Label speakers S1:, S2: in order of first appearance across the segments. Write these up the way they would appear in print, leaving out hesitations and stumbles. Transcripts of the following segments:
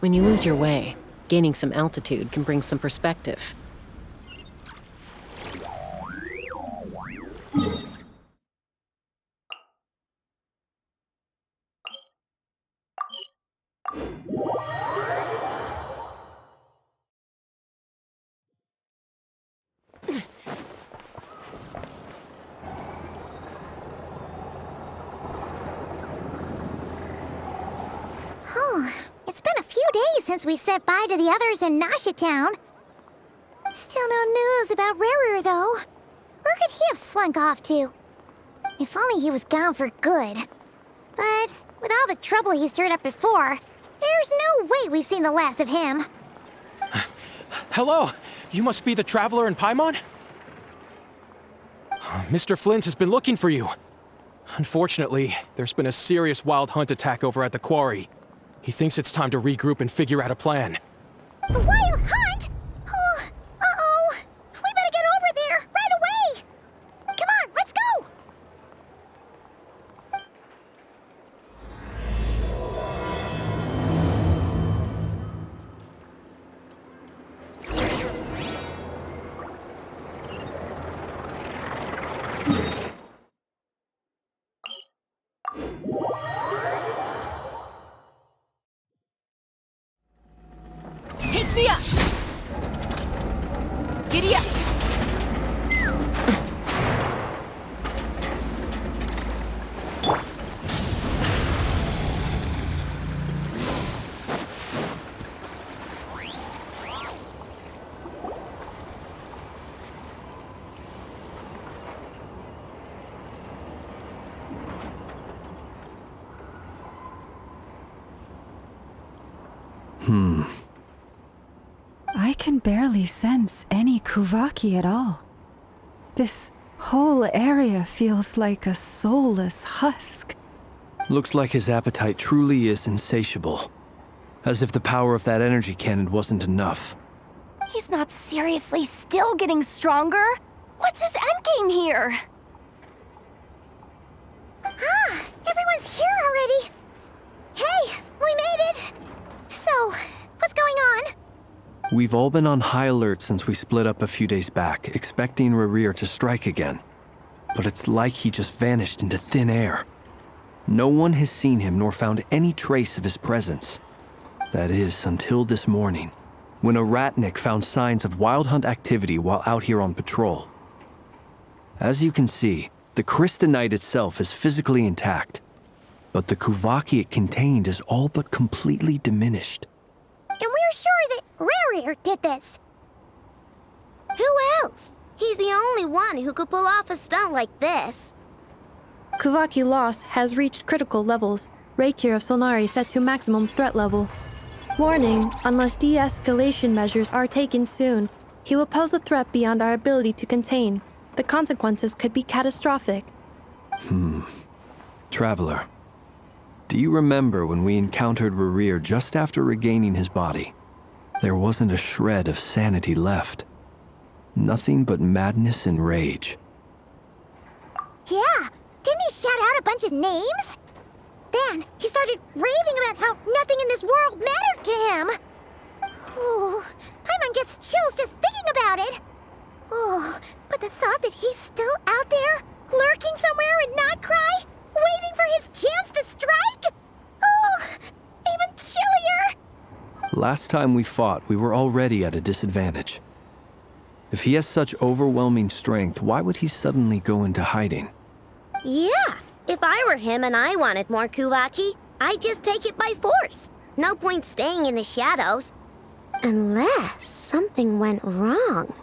S1: When you lose your way, gaining some altitude can bring some perspective.
S2: It's been a few days since we said bye to the others in Nasha Town. Still no news about Rarer, though. Where could he have slunk off to? If only he was gone for good. But with all the trouble he stirred up before, there's no way we've seen the last of him.
S3: Hello! You must be the traveler in Paimon? Mr. Flint has been looking for you. Unfortunately, there's been a serious wild hunt attack over at the quarry. He thinks it's time to regroup and figure out a plan.
S2: The wild hunt? Oh, uh-oh. We better get over there, right away! Come on, let's go!
S4: Take me up! Giddy up!
S5: I can barely sense any Kuvaki at all. This whole area feels like a soulless husk.
S6: Looks like his appetite truly is insatiable. As if the power of that energy cannon wasn't enough.
S4: He's not seriously still getting stronger? What's his endgame here?
S2: Everyone's here already. Hey, we made it. So, what's going on?
S6: We've all been on high alert since we split up a few days back, expecting Rarir to strike again. But it's like he just vanished into thin air. No one has seen him nor found any trace of his presence. That is, until this morning, when a ratnik found signs of wild hunt activity while out here on patrol. As you can see, the crystalite itself is physically intact, but the Kuvaki it contained is all but completely diminished.
S2: And we're sure that Rarir did this.
S7: Who else? He's the only one who could pull off a stunt like this.
S8: Kuvaki loss has reached critical levels. Reikir of Solnari set to maximum threat level. Warning, unless de-escalation measures are taken soon, he will pose a threat beyond our ability to contain. The consequences could be catastrophic.
S6: Traveler, do you remember when we encountered Rarir just after regaining his body? There wasn't a shred of sanity left. Nothing but madness and rage.
S2: Yeah, didn't he shout out a bunch of names? Then he started raving about how nothing in this world mattered to him. Oh, Paimon gets chills just thinking about it. Oh, but the thought that he's still out there, lurking somewhere in Nod-Krai, waiting for his chance to strike? Oh, even chillier.
S6: Last time we fought, we were already at a disadvantage. If he has such overwhelming strength, why would he suddenly go into hiding?
S7: Yeah, if I were him and I wanted more Kuvaki, I'd just take it by force. No point staying in the shadows. Unless something went wrong.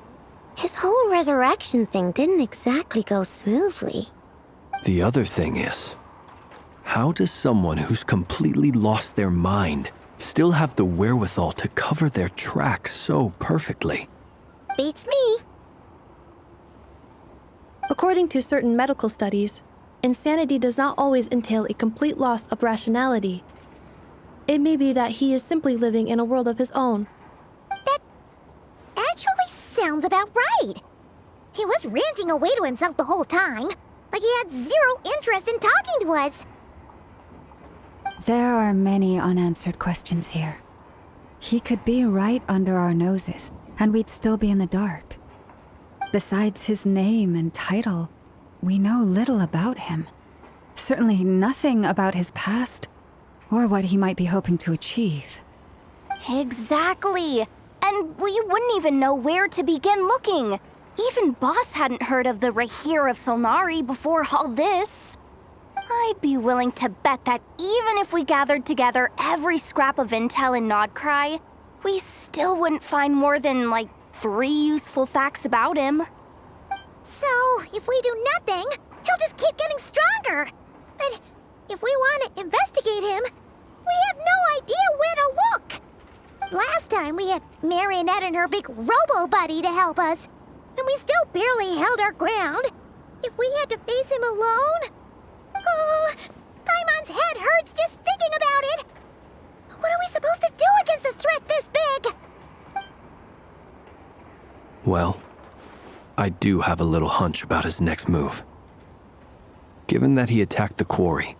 S7: His whole resurrection thing didn't exactly go smoothly.
S6: The other thing is, how does someone who's completely lost their mind still have the wherewithal to cover their tracks so perfectly?
S7: Beats me.
S8: According to certain medical studies, insanity does not always entail a complete loss of rationality. It may be that he is simply living in a world of his own.
S2: That actually sounds about right. He was ranting away to himself the whole time, like he had zero interest in talking to us.
S5: There are many unanswered questions here. He could be right under our noses, and we'd still be in the dark. Besides his name and title, we know little about him. Certainly nothing about his past, or what he might be hoping to achieve.
S4: Exactly. And we wouldn't even know where to begin looking. Even Boss hadn't heard of the Rahir of Solnari before all this. I'd be willing to bet that even if we gathered together every scrap of intel in Nod-Krai, we still wouldn't find more than, like, 3 useful facts about him.
S2: So, if we do nothing, he'll just keep getting stronger. But if we want to investigate him, we have no idea where to look. Last time we had Marionette and her big robo-buddy to help us, and we still barely held our ground. If we had to face him alone... Oh, Paimon's head hurts just thinking about it. What are we supposed to do against a threat this big?
S6: Well, I do have a little hunch about his next move. Given that he attacked the quarry,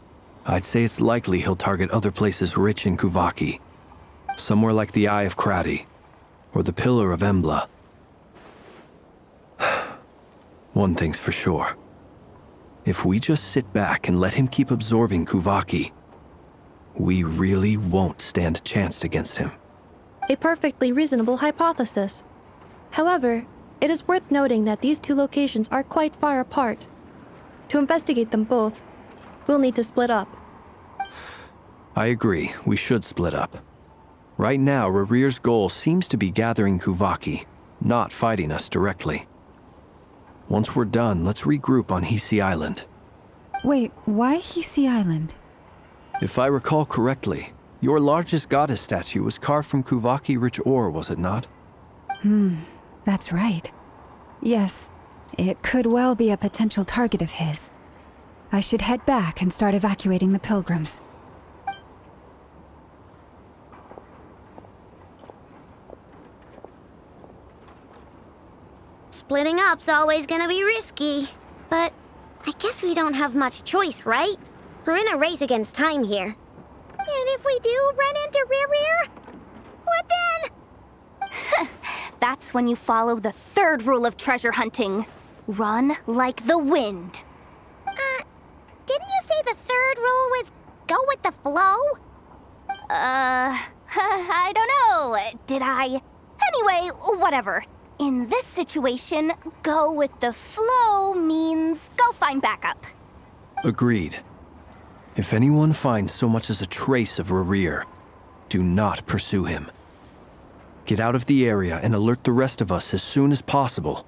S6: I'd say it's likely he'll target other places rich in Kuvaki. Somewhere like the Eye of Krati, or the Pillar of Embla. One thing's for sure. If we just sit back and let him keep absorbing Kuvaki, we really won't stand a chance against him.
S8: A perfectly reasonable hypothesis. However, it is worth noting that these 2 locations are quite far apart. To investigate them both, we'll need to split up.
S6: I agree, we should split up. Right now, Rarir's goal seems to be gathering Kuvaki, not fighting us directly. Once we're done, let's regroup on Hisi Island.
S5: Wait, why Hisi Island?
S6: If I recall correctly, your largest goddess statue was carved from Kuvaki-rich ore, was it not?
S5: That's right. Yes, it could well be a potential target of his. I should head back and start evacuating the pilgrims.
S7: Splitting up's always gonna be risky. But I guess we don't have much choice, right? We're in a race against time here.
S2: And if we do run into Rarir, what then?
S4: That's when you follow the 3rd rule of treasure hunting. Run like the wind.
S2: Didn't you say the 3rd rule was go with the flow?
S4: I don't know. Did I? Anyway, whatever. In this situation, go with the flow means go find backup.
S6: Agreed. If anyone finds so much as a trace of Rarir, do not pursue him. Get out of the area and alert the rest of us as soon as possible.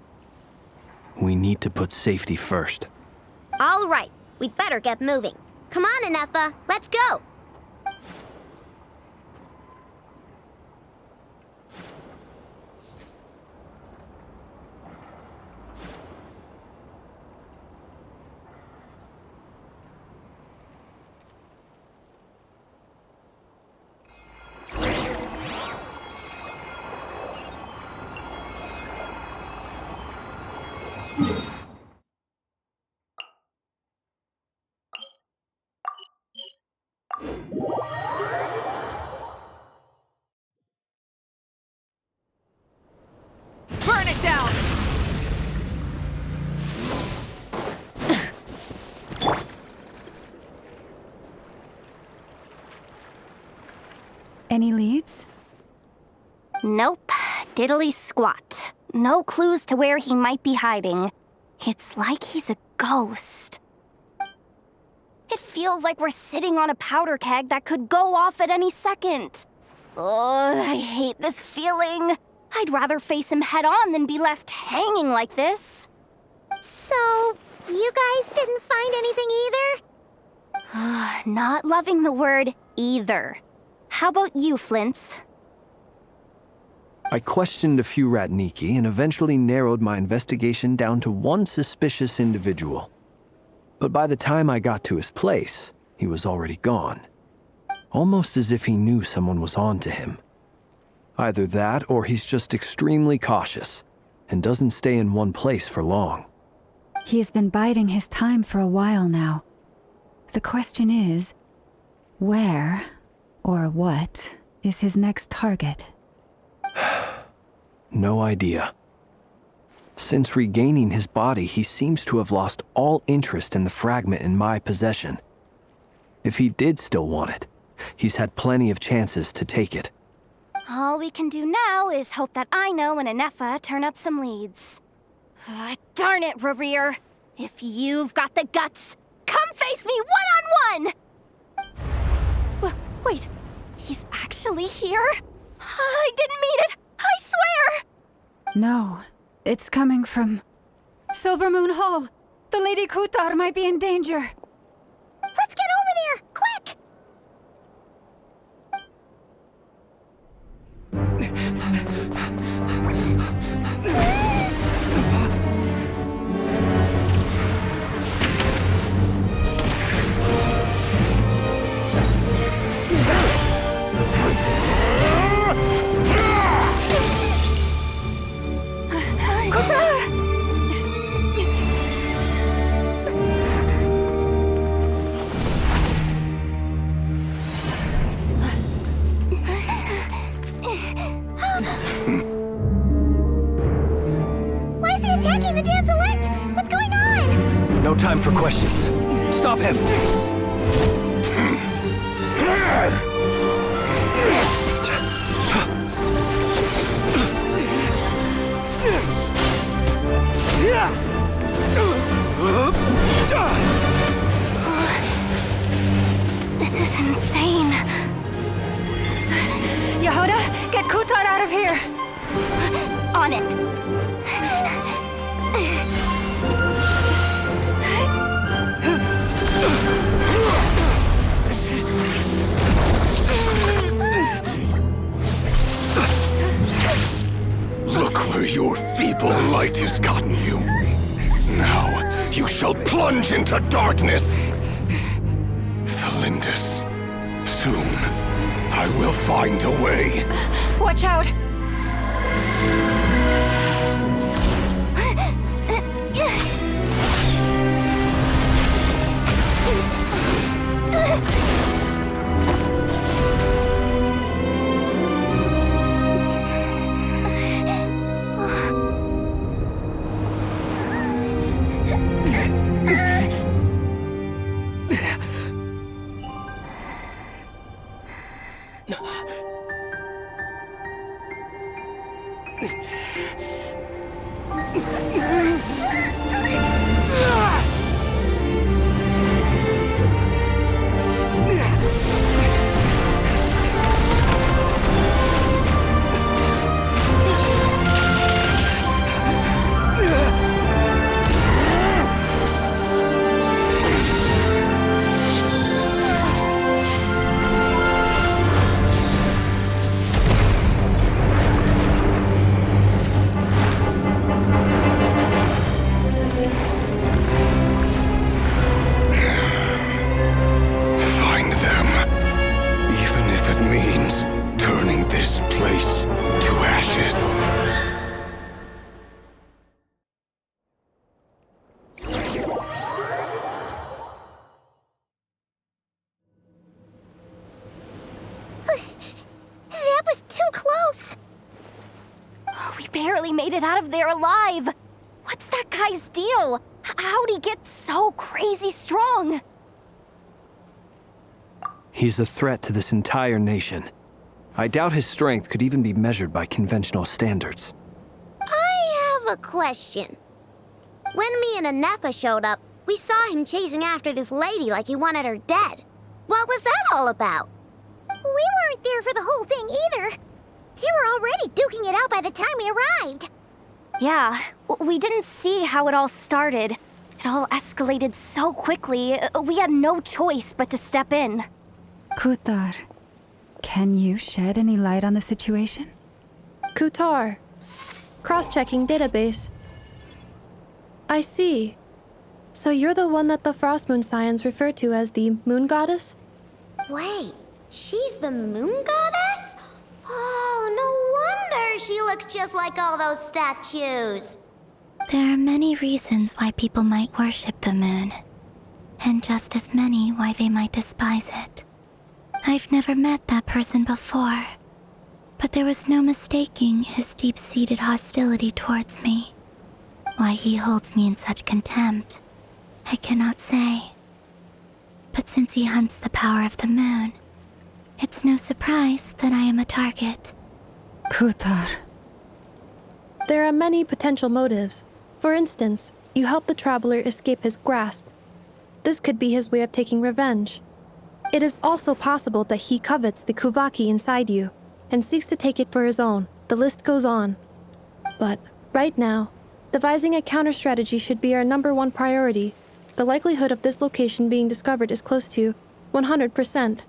S6: We need to put safety first.
S7: All right, we'd better get moving. Come on, Inetha, let's go.
S1: Burn it down!
S5: Any leads?
S4: Nope. Diddly squat. No clues to where he might be hiding. It's like he's a ghost. It feels like we're sitting on a powder keg that could go off at any second. Oh, I hate this feeling. I'd rather face him head on than be left hanging like this.
S2: So, you guys didn't find anything either?
S4: Not loving the word either. How about you, Flintz?
S6: I questioned a few Ratniki and eventually narrowed my investigation down to one suspicious individual. But by the time I got to his place, he was already gone. Almost as if he knew someone was on to him. Either that, or he's just extremely cautious and doesn't stay in one place for long.
S5: He's been biding his time for a while now. The question is, where, or what, is his next target?
S6: No idea. Since regaining his body, he seems to have lost all interest in the fragment in my possession. If he did still want it, he's had plenty of chances to take it.
S4: All we can do now is hope that Ino and Anefa turn up some leads. Darn it, Rerir! If you've got the guts, come face me one-on-one! Wait, he's actually here? I didn't mean it! I swear!
S5: No, it's coming from Silver Moon Hall. The Lady Kutar might be in danger.
S2: Let's get over there, quick! Why is he attacking the damselette? What's going on?
S6: No time for questions. Stop him!
S4: This is insane.
S5: Yehuda, get Kutar out of here!
S4: On it.
S9: Look where your feeble light has gotten you. Now you shall plunge into darkness. Thalindus, soon I will find a way.
S5: Watch out!
S4: Barely made it out of there alive. What's that guy's deal? How'd he get so crazy strong?
S6: He's a threat to this entire nation. I doubt his strength could even be measured by conventional standards.
S7: I have a question. When me and Anefa showed up, we saw him chasing after this lady like he wanted her dead. What was that all about?
S2: We weren't there for the whole thing either. They were already duking it out by the time we arrived.
S4: Yeah, we didn't see how it all started. It all escalated so quickly, we had no choice but to step in.
S5: Kutar, can you shed any light on the situation?
S8: Kutar. Cross-checking database. I see. So you're the one that the Frost Moon Scions refer to as the Moon Goddess?
S7: Wait, she's the Moon Goddess? Oh, no wonder she looks just like all those statues.
S10: There are many reasons why people might worship the moon, and just as many why they might despise it. I've never met that person before, but there was no mistaking his deep-seated hostility towards me. Why he holds me in such contempt, I cannot say. But since he hunts the power of the moon, it's no surprise that I am a target.
S5: Kuthar.
S8: There are many potential motives. For instance, you help the traveler escape his grasp. This could be his way of taking revenge. It is also possible that he covets the Kuvaki inside you and seeks to take it for his own. The list goes on. But right now, devising a counter-strategy should be our #1 priority. The likelihood of this location being discovered is close to 100%.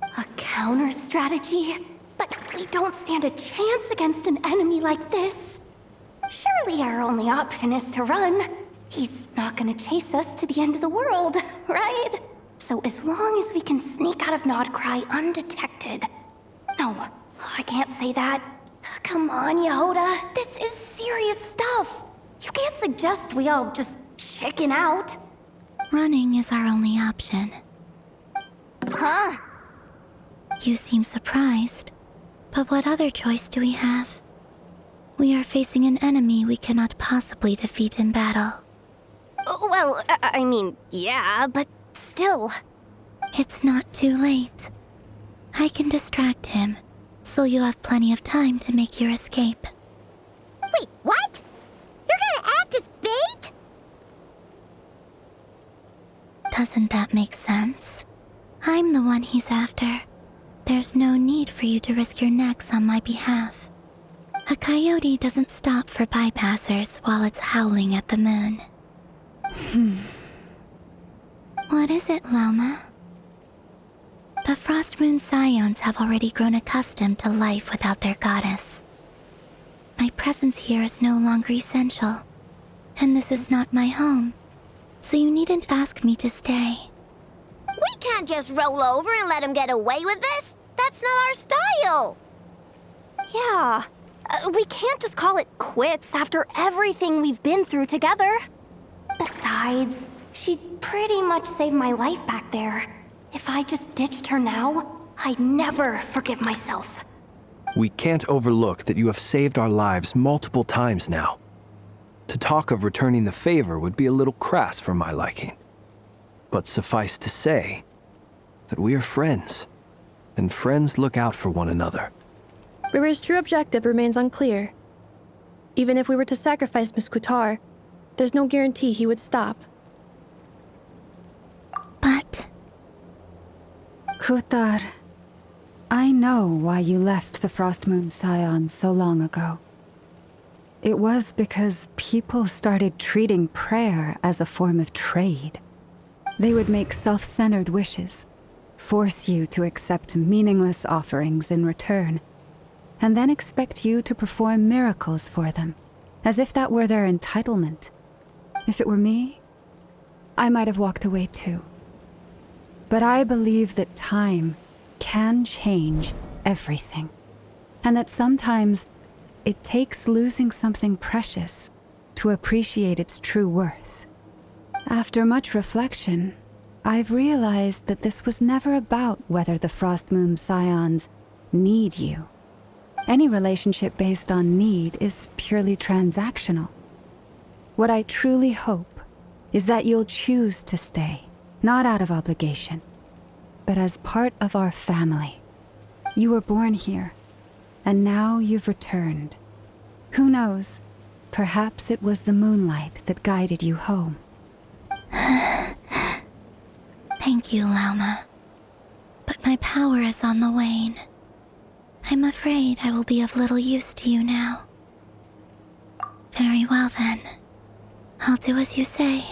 S4: A counter-strategy? But we don't stand a chance against an enemy like this. Surely our only option is to run. He's not gonna chase us to the end of the world, right? So as long as we can sneak out of Nod-Krai undetected... No, I can't say that. Come on, Yehoda, this is serious stuff. You can't suggest we all just chicken out.
S10: Running is our only option.
S4: Huh?
S10: You seem surprised, but what other choice do we have? We are facing an enemy we cannot possibly defeat in battle.
S4: Well, I mean, yeah, but still.
S10: It's not too late. I can distract him, so you have plenty of time to make your escape.
S2: Wait, what? You're gonna act as bait?
S10: Doesn't that make sense? I'm the one he's after. There's no need for you to risk your necks on my behalf. A coyote doesn't stop for bypassers while it's howling at the moon. What is it, Loma? The Frost Moon Scions have already grown accustomed to life without their goddess. My presence here is no longer essential, and this is not my home, so you needn't ask me to stay.
S7: We can't just roll over and let him get away with this. That's not our style.
S4: Yeah, we can't just call it quits after everything we've been through together. Besides, she'd pretty much saved my life back there. If I just ditched her now, I'd never forgive myself.
S6: We can't overlook that you have saved our lives multiple times now. To talk of returning the favor would be a little crass for my liking. But suffice to say that we are friends, and friends look out for one another.
S8: River's true objective remains unclear. Even if we were to sacrifice Miss Kutar, there's no guarantee he would stop.
S10: But...
S5: Kuthar, I know why you left the Frost Moon Scions so long ago. It was because people started treating prayer as a form of trade. They would make self-centered wishes, force you to accept meaningless offerings in return, and then expect you to perform miracles for them, as if that were their entitlement. If it were me, I might have walked away too. But I believe that time can change everything, and that sometimes it takes losing something precious to appreciate its true worth. After much reflection, I've realized that this was never about whether the Frost Moon Scions need you. Any relationship based on need is purely transactional. What I truly hope is that you'll choose to stay, not out of obligation, but as part of our family. You were born here, and now you've returned. Who knows? Perhaps it was the moonlight that guided you home.
S10: Thank you, Lauma. But my power is on the wane. I'm afraid I will be of little use to you now. Very well then. I'll do as you say.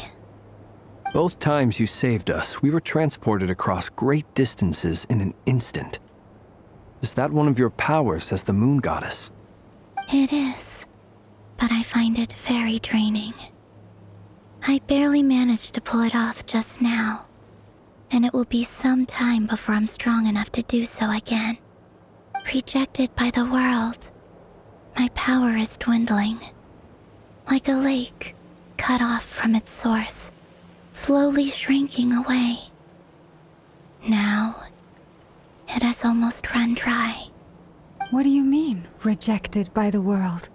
S6: Both times you saved us, we were transported across great distances in an instant. Is that one of your powers as the moon goddess?
S10: It is, but I find it very draining. I barely managed to pull it off just now, and it will be some time before I'm strong enough to do so again. Rejected by the world, my power is dwindling. Like a lake cut off from its source, slowly shrinking away. Now, It has almost run dry.
S5: What do you mean, rejected by the world?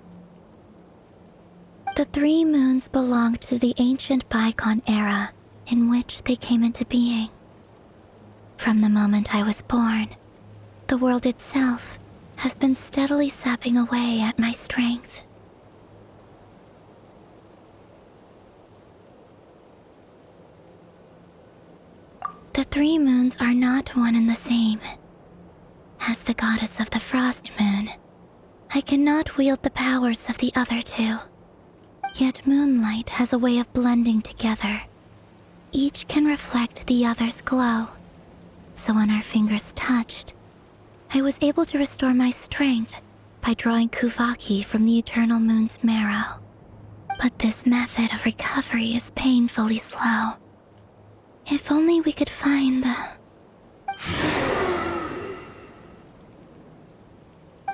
S10: The 3 moons belong to the ancient bygone era in which they came into being. From the moment I was born, the world itself has been steadily sapping away at my strength. The 3 moons are not one and the same. As the goddess of the Frost Moon, I cannot wield the powers of the other 2. Yet moonlight has a way of blending together. Each can reflect the other's glow. So when our fingers touched, I was able to restore my strength by drawing Kuvaki from the eternal moon's marrow. But this method of recovery is painfully slow. If only we could find the...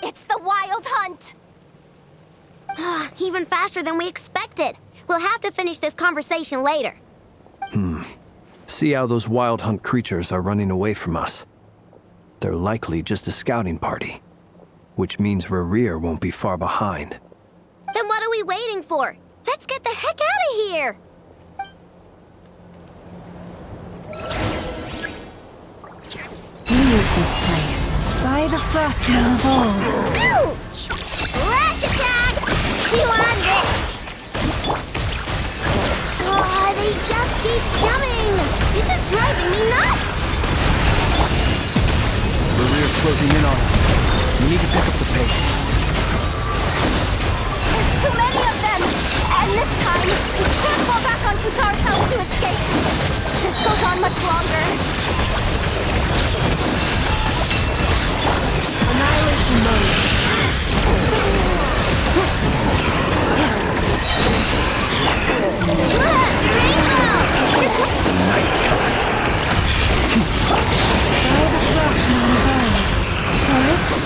S7: It's the Wild Hunt! Even faster than we expected. We'll have to finish this conversation later.
S6: See how those Wild Hunt creatures are running away from us. They're likely just a scouting party, which means Rerir won't be far behind.
S7: Then what are we waiting for? Let's get the heck out of here!
S5: Leave this place. By the Frost Moon of old.
S2: Ouch! Lash attack! Chew on this!
S7: They just keep coming! This is driving me nuts!
S6: Rerir's closing in on us. We need to pick up the pace.
S4: There's too many of them! And this time, we can't fall back on Kutar's house to escape! This goes on much longer.
S1: Annihilation mode.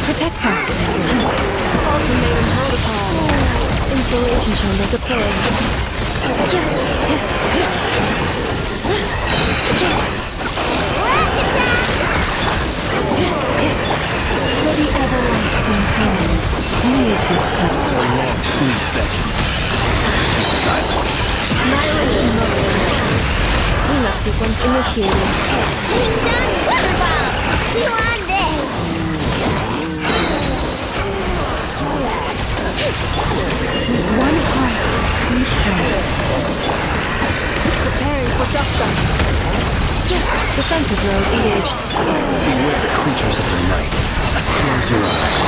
S5: Protect us.
S1: Ultimatum protocol. Installation chamber deployed.
S5: For the everlasting hand, leave this place.
S9: A long sleep beckons. Be silent.
S1: Annihilation mode. Cleanup sequence initiated.
S2: Ding dong water bomb! Chew on this!
S5: One heart, we pray.
S1: Preparing for dust dust. Defensive road engaged.
S9: Beware the creatures of the night. Close your eyes.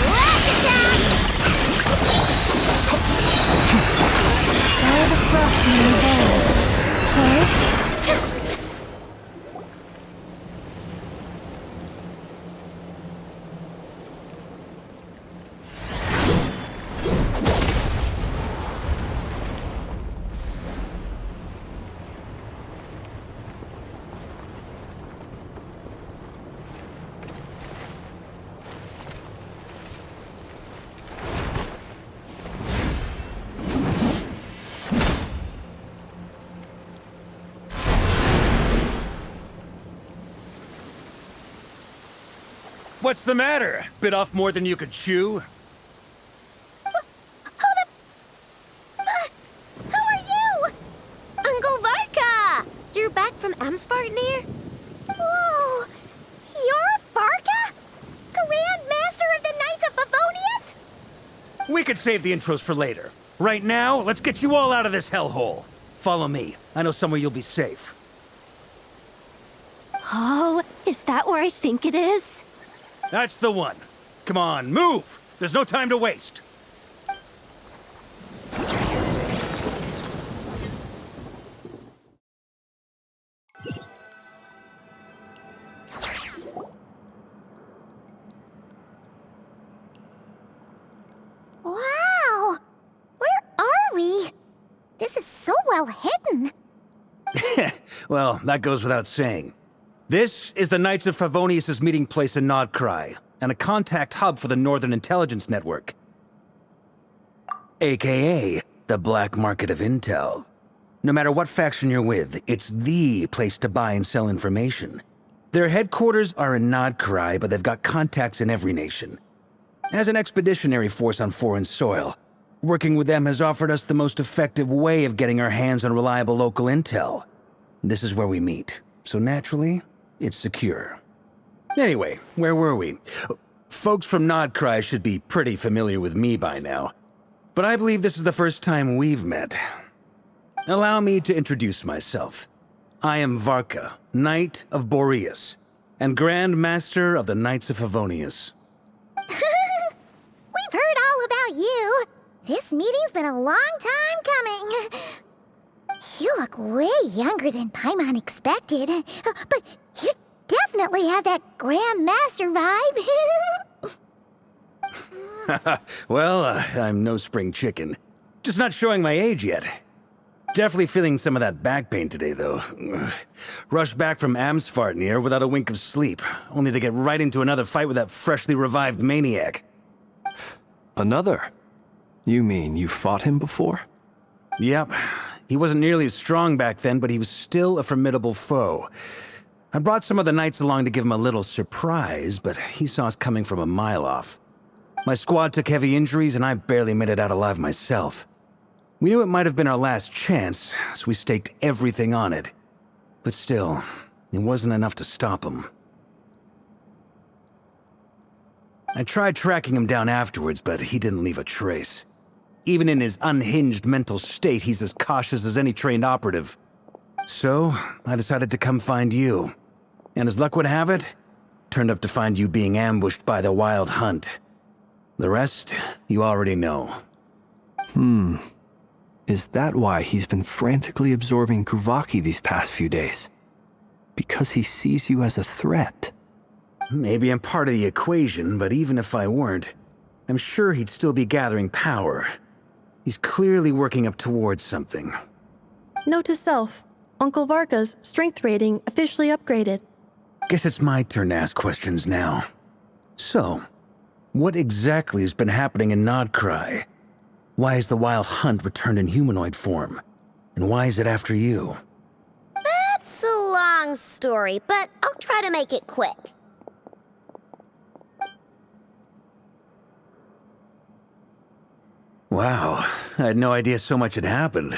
S2: Lash attack!
S5: By the Frost Moon of old. Close.
S11: What's the matter? Bit off more than you could chew?
S7: Who are you? Uncle Varka! You're back from Amsvartnir?
S2: Whoa! You're Barca? Grand Master of the Knights of Favonius?
S11: We could save the intros for later. Right now, let's get you all out of this hellhole. Follow me. I know somewhere you'll be safe.
S4: Oh, is that where I think it is?
S11: That's the one. Come on, move! There's no time to waste.
S2: Wow! Where are we? This is so well hidden.
S11: Well, that goes without saying. This is the Knights of Favonius' meeting place in Nod-Krai, and a contact hub for the Northern Intelligence Network. AKA, the black market of intel. No matter what faction you're with, it's the place to buy and sell information. Their headquarters are in Nod-Krai, but they've got contacts in every nation. As an expeditionary force on foreign soil, working with them has offered us the most effective way of getting our hands on reliable local intel. This is where we meet, so naturally, it's secure. Anyway, where were we? Folks from Nod-Krai should be pretty familiar with me by now, but I believe this is the first time we've met. Allow me to introduce myself. I am Varka, Knight of Boreas, and Grand Master of the Knights of Favonius.
S2: We've heard all about you. This meeting's been a long time coming. You look way younger than Paimon expected, but you definitely have that Grand Master vibe.
S11: Well, I'm no spring chicken. Just not showing my age yet. Definitely feeling some of that back pain today, though. Rushed back from Amsfartnir without a wink of sleep, only to get right into another fight with that freshly revived maniac.
S6: Another? You mean you fought him before?
S11: Yep. He wasn't nearly as strong back then, but he was still a formidable foe. I brought some of the knights along to give him a little surprise, but he saw us coming from a mile off. My squad took heavy injuries, and I barely made it out alive myself. We knew it might have been our last chance, so we staked everything on it. But still, it wasn't enough to stop him. I tried tracking him down afterwards, but he didn't leave a trace. Even in his unhinged mental state, he's as cautious as any trained operative. So, I decided to come find you. And as luck would have it, turned up to find you being ambushed by the Wild Hunt. The rest, you already know.
S6: Is that why he's been frantically absorbing Kuvaki these past few days? Because he sees you as a threat?
S11: Maybe I'm part of the equation, but even if I weren't, I'm sure he'd still be gathering power. He's clearly working up towards something.
S8: Note to self, Uncle Varka's strength rating officially upgraded.
S11: Guess it's my turn to ask questions now. So, what exactly has been happening in Nod-Krai? Why is the Wild Hunt returned in humanoid form? And why is it after you?
S7: That's a long story, but I'll try to make it quick.
S11: Wow, I had no idea so much had happened.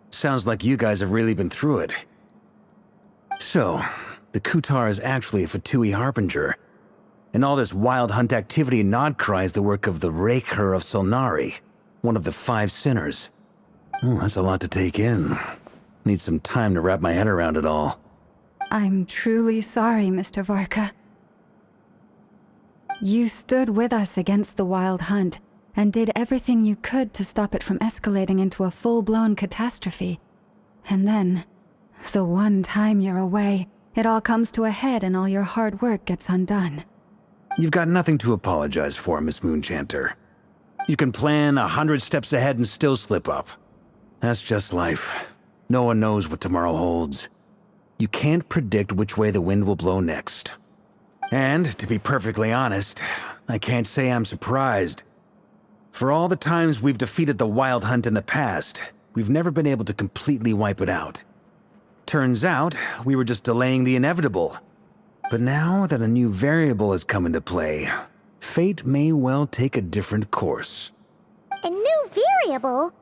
S11: Sounds like you guys have really been through it. So, the Kutar is actually a Fatui Harbinger. And all this Wild Hunt activity in Nod-Krai is the work of the Raker of Solnari, one of the 5 sinners. Oh, that's a lot to take in. Need some time to wrap my head around it all.
S5: I'm truly sorry, Mr. Varka. You stood with us against the Wild Hunt, and did everything you could to stop it from escalating into a full-blown catastrophe. And then, the one time you're away, it all comes to a head and all your hard work gets undone.
S11: You've got nothing to apologize for, Miss Moonchanter. You can plan 100 steps ahead and still slip up. That's just life. No one knows what tomorrow holds. You can't predict which way the wind will blow next. And, to be perfectly honest, I can't say I'm surprised. For all the times we've defeated the Wild Hunt in the past, we've never been able to completely wipe it out. Turns out, we were just delaying the inevitable. But now that a new variable has come into play, fate may well take a different course.
S2: A new variable?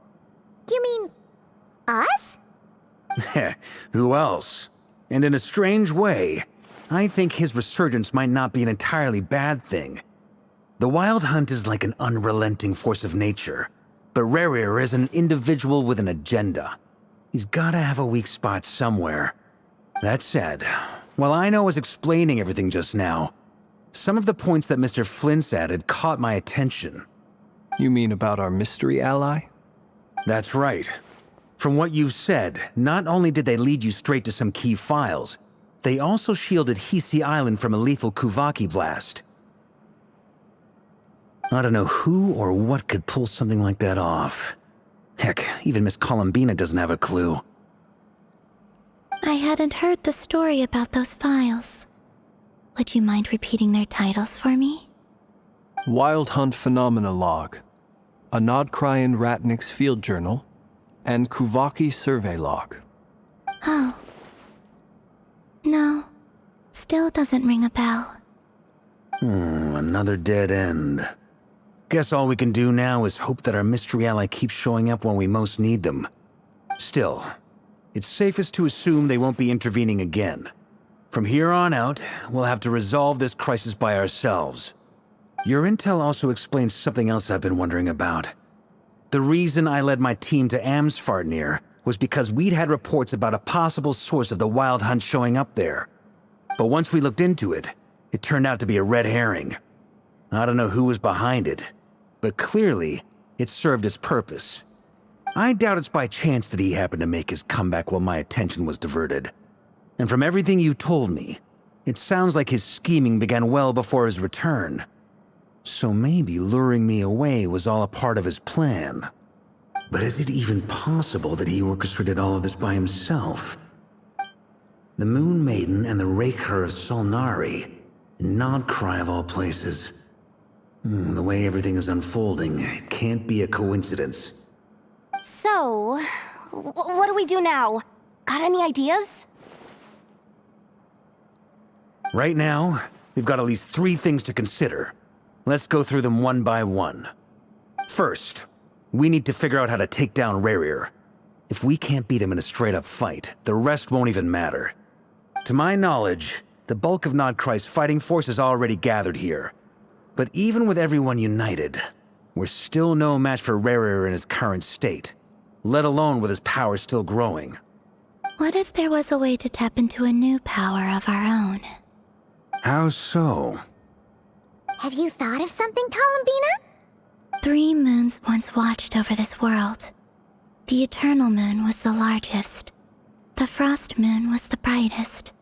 S2: You mean us?
S11: Who else? And in a strange way, I think his resurgence might not be an entirely bad thing. The Wild Hunt is like an unrelenting force of nature, but Rerir is an individual with an agenda. He's gotta have a weak spot somewhere. That said, while I was explaining everything just now, some of the points that Mr. Flint's added caught my attention.
S6: You mean about our mystery ally?
S11: That's right. From what you've said, not only did they lead you straight to some key files, they also shielded Hisi Island from a lethal Kuvaki blast. I don't know who or what could pull something like that off. Heck, even Miss Columbina doesn't have a clue.
S10: I hadn't heard the story about those files. Would you mind repeating their titles for me?
S6: Wild Hunt Phenomena Log, a Nod-Krai and Ratnik's Field Journal, and Kuvaki Survey Log.
S10: Oh. No. still doesn't ring a bell.
S11: Another dead end. Guess all we can do now is hope that our mystery ally keeps showing up when we most need them. Still, it's safest to assume they won't be intervening again. From here on out, we'll have to resolve this crisis by ourselves. Your intel also explains something else I've been wondering about. The reason I led my team to Amsfarnir was because we'd had reports about a possible source of the Wild Hunt showing up there. But once we looked into it, it turned out to be a red herring. I don't know who was behind it, but clearly, it served its purpose. I doubt it's by chance that he happened to make his comeback while my attention was diverted. And from everything you told me, it sounds like his scheming began well before his return. So maybe luring me away was all a part of his plan. But is it even possible that he orchestrated all of this by himself? The Moon Maiden and the Raker of Solnari, Nod-Krai of all places. The way everything is unfolding, it can't be a coincidence.
S4: So, what do we do now? Got any ideas?
S11: Right now, we've got at least 3 things to consider. Let's go through them one by one. First, we need to figure out how to take down Rerir. If we can't beat him in a straight-up fight, the rest won't even matter. To my knowledge, the bulk of Nod-Krai's fighting force is already gathered here. But even with everyone united, we're still no match for Rerir in his current state, let alone with his power still growing.
S10: What if there was a way to tap into a new power of our own?
S11: How so?
S2: Have you thought of something, Columbina?
S10: 3 moons once watched over this world. The Eternal Moon was the largest. The Frost Moon was the brightest.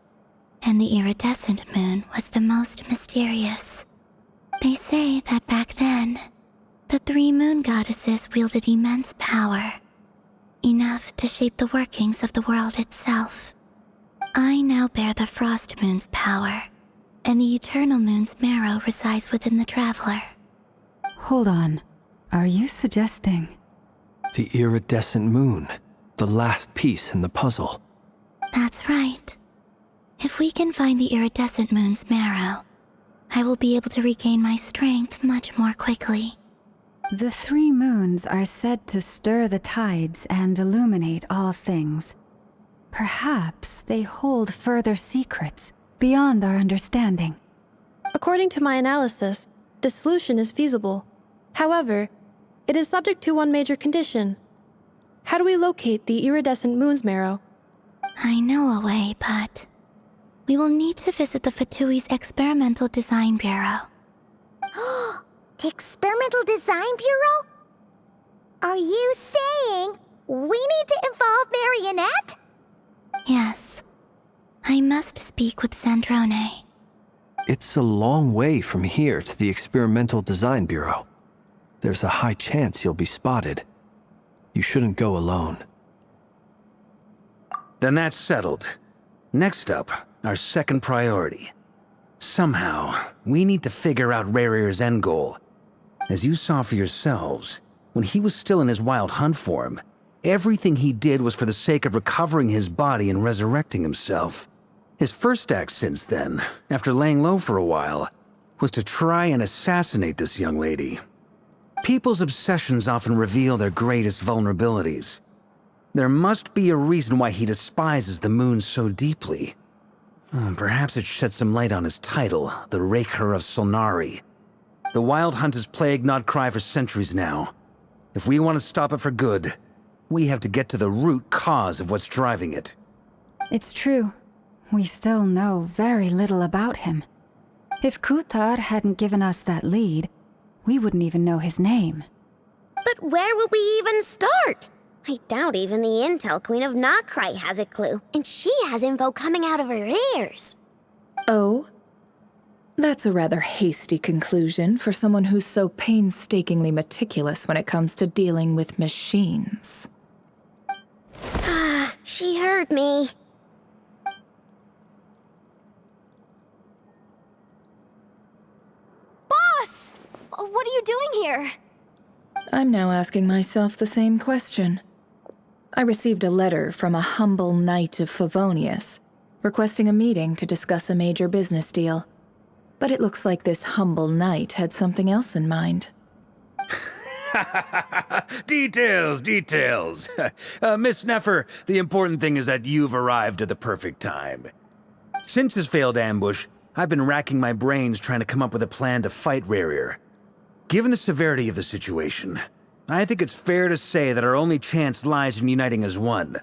S10: And the Iridescent Moon was the most mysterious. They say that back then, the 3 moon goddesses wielded immense power. Enough to shape the workings of the world itself. I now bear the Frost Moon's power, and the Eternal Moon's marrow resides within the Traveler.
S5: Hold on. Are you suggesting...
S6: The iridescent moon, the last piece in the puzzle.
S10: That's right. If we can find the Iridescent Moon's marrow, I will be able to regain my strength much more quickly.
S5: The 3 moons are said to stir the tides and illuminate all things. Perhaps they hold further secrets beyond our understanding.
S8: According to my analysis, the solution is feasible. However, it is subject to one major condition. How do we locate the Iridescent Moon's marrow?
S10: I know a way, but... we will need to visit the Fatui's Experimental Design Bureau.
S2: The Experimental Design Bureau? Are you saying we need to involve Marionette?
S10: Yes. I must speak with Sandrone.
S6: It's a long way from here to the Experimental Design Bureau. There's a high chance you'll be spotted. You shouldn't go alone.
S11: Then that's settled. Next up, our second priority. Somehow, we need to figure out Rerir's end goal. As you saw for yourselves, when he was still in his Wild Hunt form, everything he did was for the sake of recovering his body and resurrecting himself. His first act since then, after laying low for a while, was to try and assassinate this young lady. People's obsessions often reveal their greatest vulnerabilities. There must be a reason why he despises the moon so deeply. Perhaps it sheds some light on his title, the Raker of Solnari. The Wild Hunt has plagued Nod-Krai for centuries now. If we want to stop it for good, we have to get to the root cause of what's driving it.
S5: It's true. We still know very little about him. If Kuthar hadn't given us that lead, we wouldn't even know his name.
S7: But where would we even start? I doubt even the Intel Queen of Nod-Krai has a clue, and she has info coming out of her ears.
S12: Oh? That's a rather hasty conclusion for someone who's so painstakingly meticulous when it comes to dealing with machines.
S7: She heard me.
S4: Boss! What are you doing here?
S12: I'm now asking myself the same question. I received a letter from a humble knight of Favonius, requesting a meeting to discuss a major business deal. But it looks like this humble knight had something else in mind.
S11: Details, details. Miss Neffer, the important thing is that you've arrived at the perfect time. Since his failed ambush, I've been racking my brains trying to come up with a plan to fight Rarier. Given the severity of the situation, I think it's fair to say that our only chance lies in uniting as one.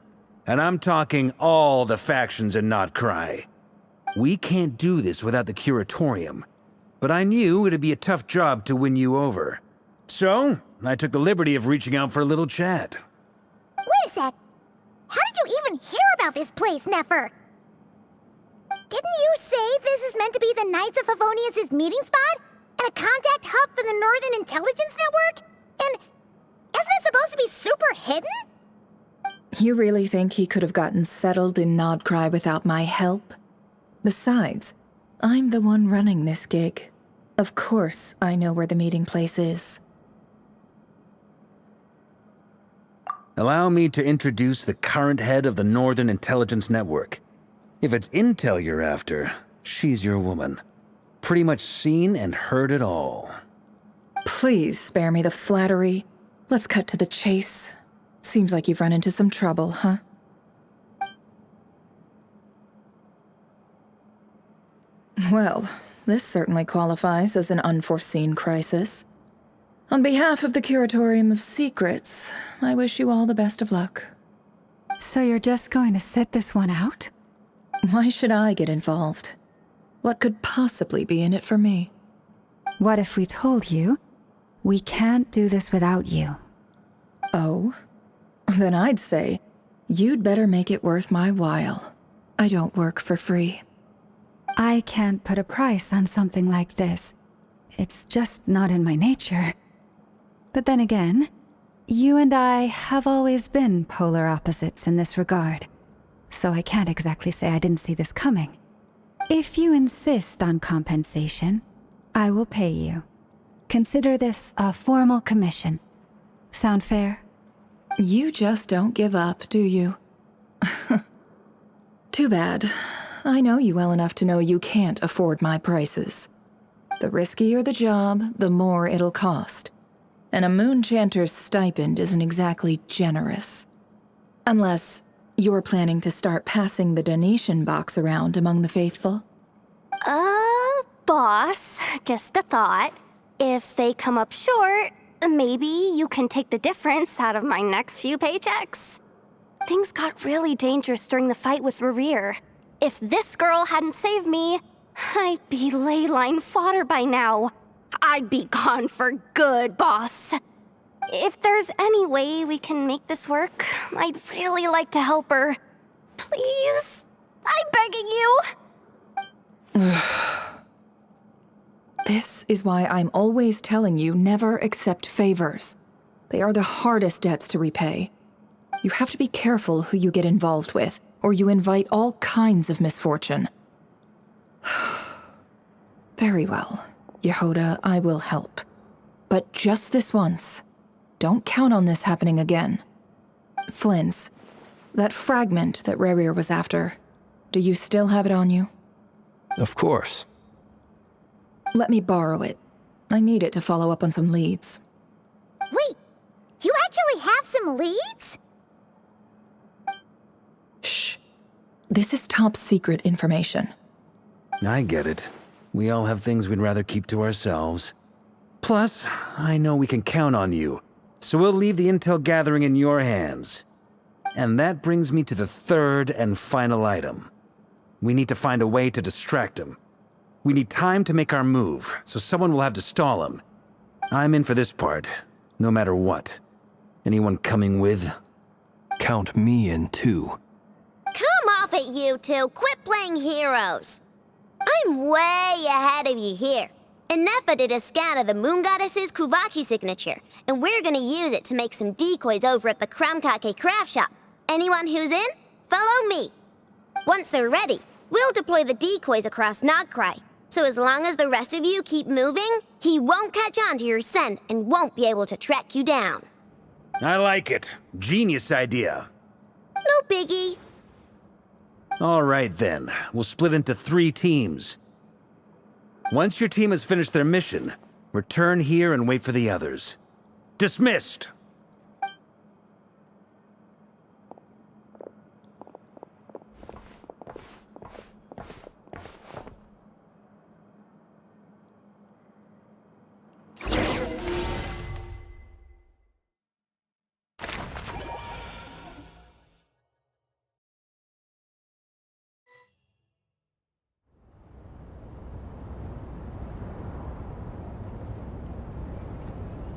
S11: And I'm talking all the factions in Nod-Krai. We can't do this without the Curatorium, but I knew it'd be a tough job to win you over. So, I took the liberty of reaching out for a little chat.
S2: Wait a sec. How did you even hear about this place, Neffer? Didn't you say this is meant to be the Knights of Favonius' meeting spot? And a contact hub for the Northern Intelligence Network? And isn't it supposed to be super hidden?
S12: You really think he could have gotten settled in Nod-Krai without my help? Besides, I'm the one running this gig. Of course I know where the meeting place is.
S11: Allow me to introduce the current head of the Northern Intelligence Network. If it's intel you're after, she's your woman. Pretty much seen and heard it all.
S12: Please spare me the flattery. Let's cut to the chase. Seems like you've run into some trouble, huh? Well, this certainly qualifies as an unforeseen crisis. On behalf of the Curatorium of Secrets, I wish you all the best of luck.
S5: So you're just going to sit this one out?
S12: Why should I get involved? What could possibly be in it for me?
S5: What if we told you we can't do this without you?
S12: Oh? Then I'd say, you'd better make it worth my while. I don't work for free.
S5: I can't put a price on something like this. It's just not in my nature. But then again, you and I have always been polar opposites in this regard. So I can't exactly say I didn't see this coming. If you insist on compensation, I will pay you. Consider this a formal commission. Sound fair?
S12: You just don't give up, do you? Too bad. I know you well enough to know you can't afford my prices. The riskier the job, the more it'll cost. And a moon chanter's stipend isn't exactly generous. Unless you're planning to start passing the donation box around among the faithful.
S4: Boss, just a thought. If they come up short, maybe you can take the difference out of my next few paychecks. Things got really dangerous during the fight with Rarier. If this girl hadn't saved me, I'd be ley line fodder by now. I'd be gone for good, boss. If there's any way we can make this work, I'd really like to help her. Please, I'm begging you.
S12: This is why I'm always telling you never accept favors. They are the hardest debts to repay. You have to be careful who you get involved with, or you invite all kinds of misfortune. Very well, Yehoda, I will help. But just this once. Don't count on this happening again. Flins, that fragment that Rarier was after, do you still have it on you?
S6: Of course.
S12: Let me borrow it. I need it to follow up on some leads.
S2: Wait, you actually have some leads?
S12: Shh. This is top secret information.
S11: I get it. We all have things we'd rather keep to ourselves. Plus, I know we can count on you, so we'll leave the intel gathering in your hands. And that brings me to the third and final item. We need to find a way to distract him. We need time to make our move, so someone will have to stall him. I'm in for this part, no matter what. Anyone coming with?
S6: Count me in too.
S7: Come off it, you two. Quit playing heroes. I'm way ahead of you here. Nefa did a scan of the Moon Goddess's Kuvaki signature, and we're gonna use it to make some decoys over at the Kramkake craft shop. Anyone who's in, follow me. Once they're ready, we'll deploy the decoys across Nod-Krai. So as long as the rest of you keep moving, he won't catch on to your scent and won't be able to track you down.
S11: I like it. Genius idea.
S7: No biggie.
S11: All right then, we'll split into 3 teams. Once your team has finished their mission, return here and wait for the others. Dismissed!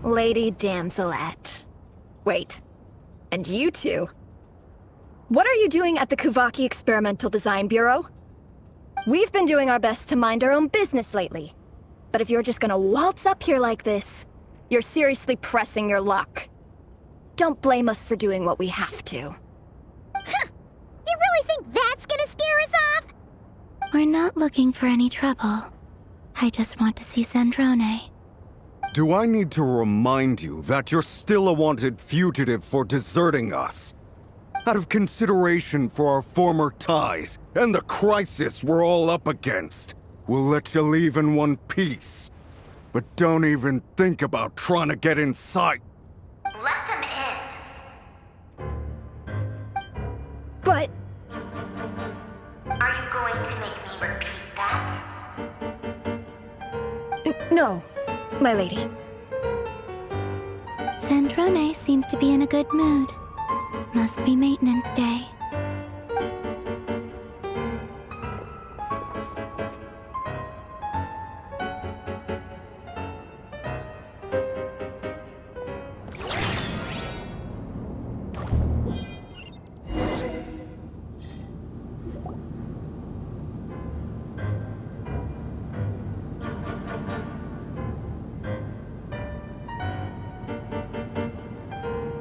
S13: Lady Damselette. Wait, and you two? What are you doing at the Kuvaki Experimental Design Bureau? We've been doing our best to mind our own business lately. But if you're just gonna waltz up here like this, you're seriously pressing your luck. Don't blame us for doing what we have to.
S2: Huh! You really think that's gonna scare us off?
S10: We're not looking for any trouble. I just want to see Zandrone.
S9: Do I need to remind you that you're still a wanted fugitive for deserting us? Out of consideration for our former ties and the crisis we're all up against, we'll let you leave in one piece. But don't even think about trying to get inside.
S7: Let them in.
S13: But...
S7: Are you going to make me repeat that?
S13: No, my lady.
S10: Zandrone seems to be in a good mood. Must be maintenance day.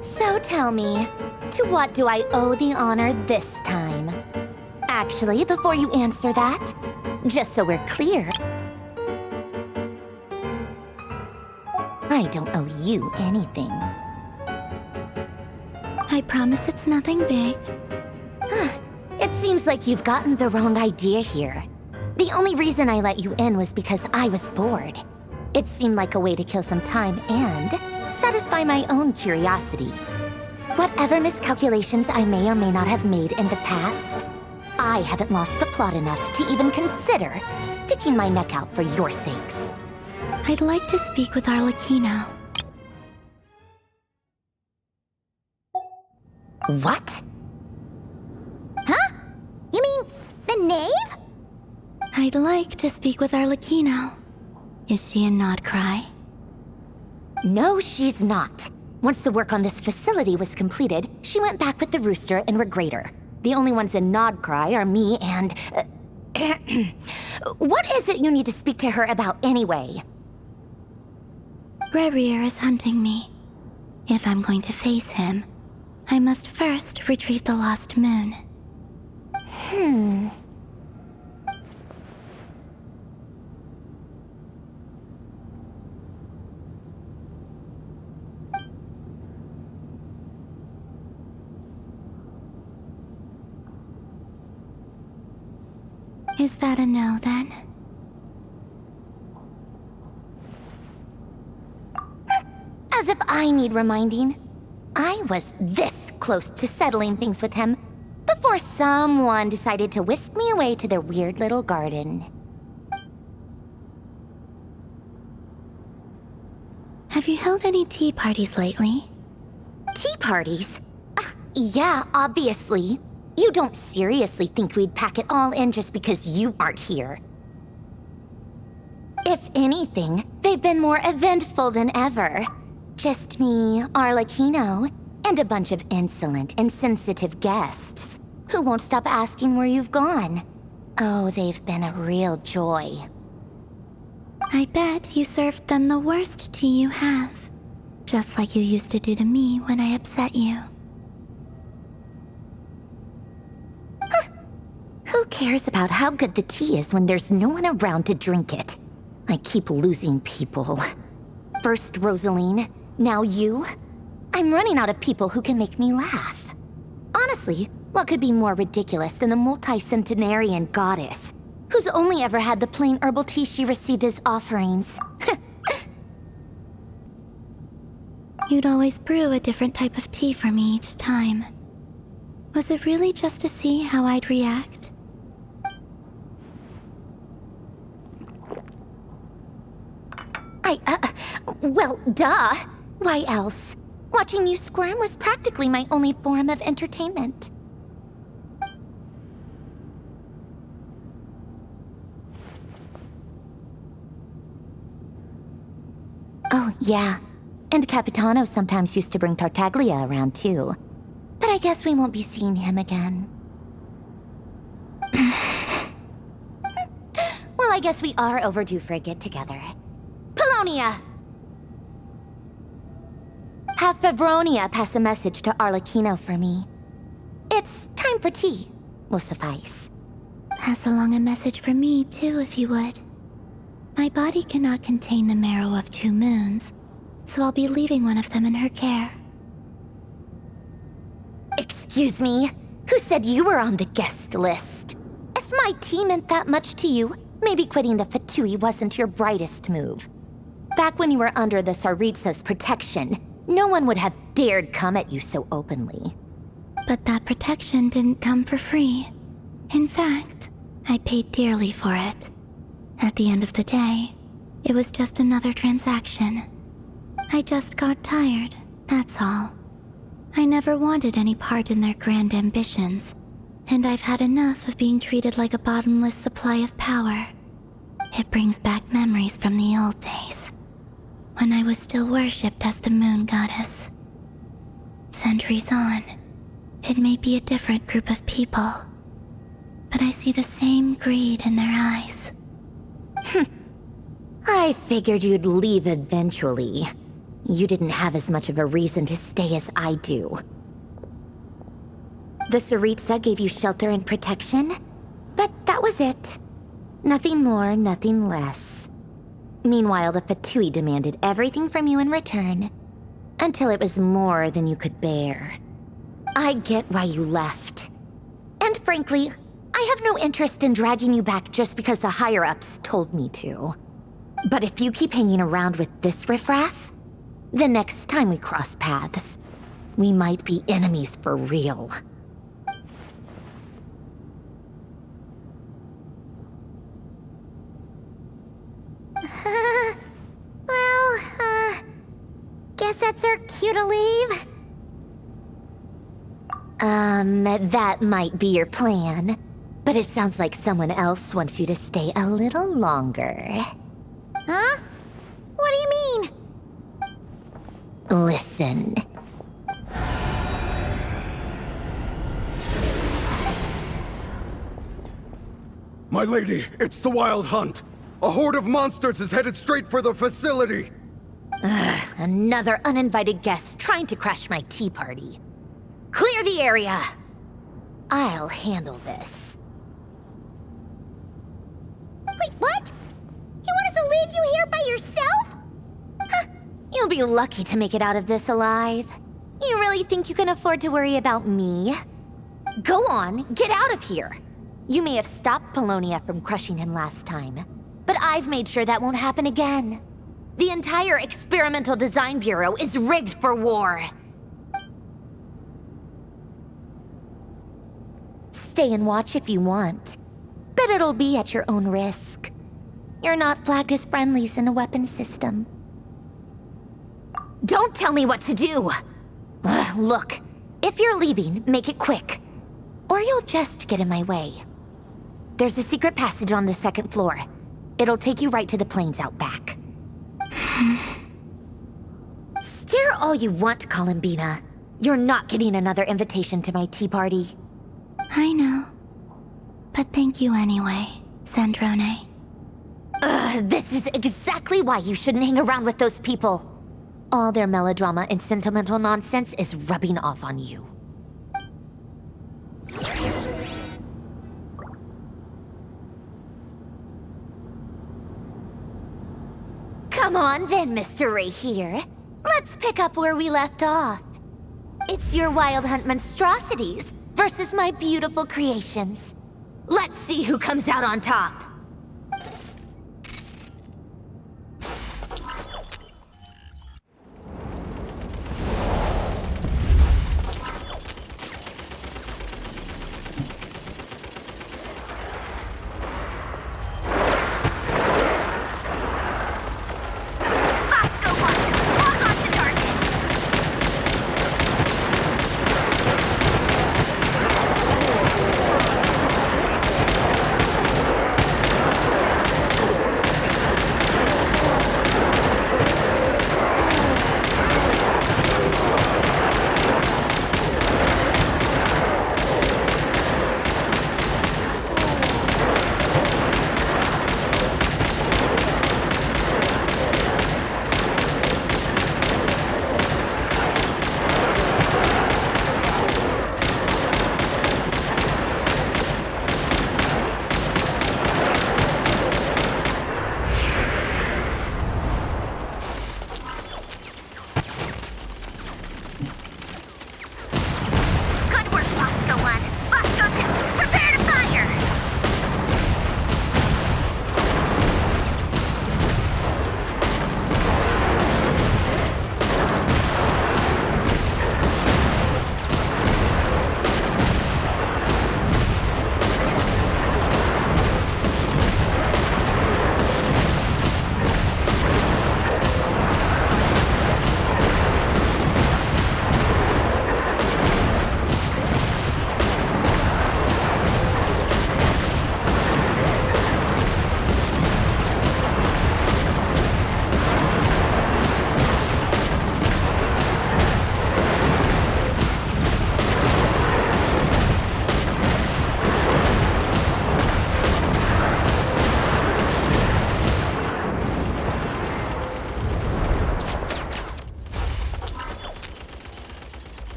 S7: So tell me, to what do I owe the honor this time? Actually, before you answer that, just so we're clear, I don't owe you anything.
S10: I promise it's nothing big.
S7: It seems like you've gotten the wrong idea here. The only reason I let you in was because I was bored. It seemed like a way to kill some time and satisfy my own curiosity. Whatever miscalculations I may or may not have made in the past, I haven't lost the plot enough to even consider sticking my neck out for your sakes.
S10: I'd like to speak with Arlecchino.
S7: What?
S2: Huh? You mean the knave?
S10: I'd like to speak with Arlecchino. Is she in Nod-Krai?
S7: No, she's not. Once the work on this facility was completed, she went back with the Rooster and Regrator. The only ones in Nod-Krai are me and... What is it you need to speak to her about anyway?
S10: Rerir is hunting me. If I'm going to face him, I must first retrieve the lost moon. Is that a no, then?
S7: As if I need reminding. I was this close to settling things with him before someone decided to whisk me away to their weird little garden.
S10: Have you held any tea parties lately?
S7: Tea parties? Yeah, obviously. You don't seriously think we'd pack it all in just because you aren't here. If anything, they've been more eventful than ever. Just me, Arlecchino, and a bunch of insolent, insensitive guests who won't stop asking where you've gone. Oh, they've been a real joy.
S10: I bet you served them the worst tea you have. Just like you used to do to me when I upset you.
S7: Who cares about how good the tea is when there's no one around to drink it? I keep losing people. First Rosaline, now you. I'm running out of people who can make me laugh. Honestly, What could be more ridiculous than the multi-centenarian goddess, who's only ever had the plain herbal tea she received as offerings?
S10: You'd always brew a different type of tea for me each time. Was it really just to see how I'd react?
S7: Well, duh. Why else? Watching you squirm was practically my only form of entertainment. Oh, yeah. And Capitano sometimes used to bring Tartaglia around, too. But I guess we won't be seeing him again. Well, I guess we are overdue for a get-together. Polonia! Have Favronia pass a message to Arlecchino for me. It's time for tea. Will suffice.
S10: Pass along a message for me, too, if you would. My body cannot contain the marrow of 2 moons, so I'll be leaving one of them in her care.
S7: Excuse me? Who said you were on the guest list? If my tea meant that much to you, maybe quitting the Fatui wasn't your brightest move. Back when you were under the Tsaritsa's protection, no one would have dared come at you so openly.
S10: But that protection didn't come for free. In fact, I paid dearly for it. At the end of the day, it was just another transaction. I just got tired, that's all. I never wanted any part in their grand ambitions, and I've had enough of being treated like a bottomless supply of power. It brings back memories from the old days, when I was still worshipped as the moon goddess. Centuries on, it may be a different group of people, but I see the same greed in their eyes.
S7: I figured you'd leave eventually. You didn't have as much of a reason to stay as I do. The Tsaritsa gave you shelter and protection, but that was it. Nothing more, nothing less. Meanwhile, the Fatui demanded everything from you in return, until it was more than you could bear. I get why you left. And frankly, I have no interest in dragging you back just because the higher-ups told me to. But if you keep hanging around with this riffraff, the next time we cross paths, we might be enemies for real.
S2: Guess that's our cue to leave.
S7: That might be your plan. But it sounds like someone else wants you to stay a little longer.
S2: Huh? What do you mean?
S7: Listen.
S9: My lady, it's the Wild Hunt. A horde of monsters is headed straight for the facility.
S7: Another uninvited guest trying to crash my tea party. Clear the area! I'll handle this.
S2: Wait, what? You want us to leave you here by yourself?
S7: You'll be lucky to make it out of this alive. You really think you can afford to worry about me? Go on, get out of here. You may have stopped Polonia from crushing him last time, but I've made sure that won't happen again. The entire Experimental Design Bureau is rigged for war. Stay and watch if you want, but it'll be at your own risk. You're not flagged as friendlies in a weapons system. Don't tell me what to do! Look, if you're leaving, make it quick. Or you'll just get in my way. There's a secret passage on the 2nd floor. It'll take you right to the plains out back. Stare all you want, Columbina. You're not getting another invitation to my tea party.
S10: I know. But thank you anyway, Sandrone.
S7: This is exactly why you shouldn't hang around with those people. All their melodrama and sentimental nonsense is rubbing off on you. Come on then, Mr. Ray here. Let's pick up where we left off. It's your Wild Hunt monstrosities,
S14: versus my beautiful creations. Let's see who comes out on top.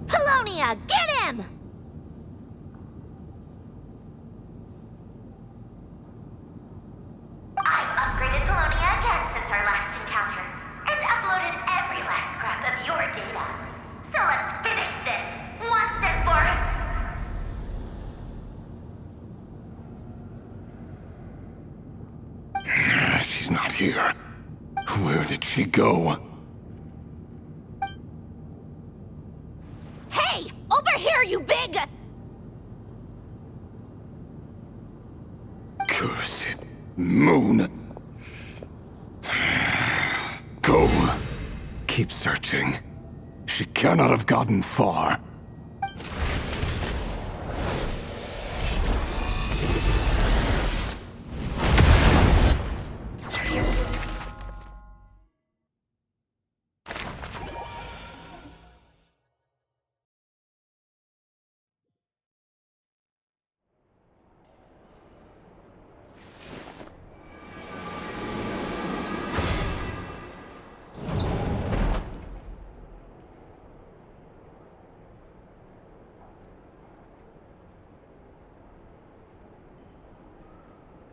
S7: Polonia, get him!
S2: I've upgraded Polonia again since our last encounter, and uploaded every last scrap of your data. So let's finish this, once and for...
S9: She's not here. Where did she go?
S14: Hey! Over here, you big...
S9: Cursed moon. Go. Keep searching. She cannot have gotten far.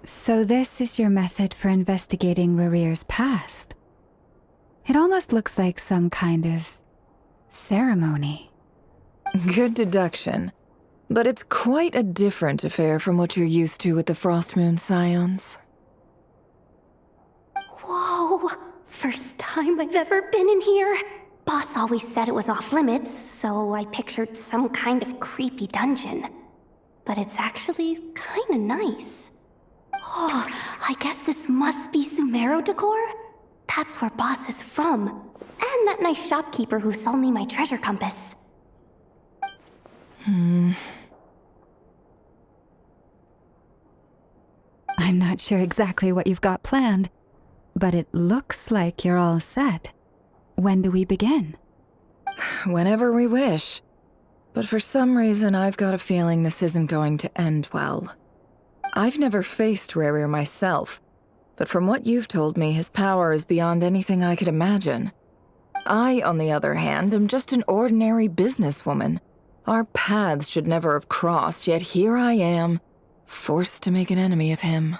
S5: So this is your method for investigating Rarir's past? It almost looks like some kind of ceremony.
S12: Good deduction. But it's quite a different affair from what you're used to with the Frost Moon Scions.
S4: Whoa! First time I've ever been in here. Boss always said it was off limits, so I pictured some kind of creepy dungeon. But it's actually kinda nice. Oh, I guess this must be Sumero decor? That's where Boss is from. And that nice shopkeeper who sold me my treasure compass.
S5: I'm not sure exactly what you've got planned, but it looks like you're all set. When do we begin?
S12: Whenever we wish. But for some reason, I've got a feeling this isn't going to end well. I've never faced Rarir myself, but from what you've told me, his power is beyond anything I could imagine. I, on the other hand, am just an ordinary businesswoman. Our paths should never have crossed, yet here I am, forced to make an enemy of him.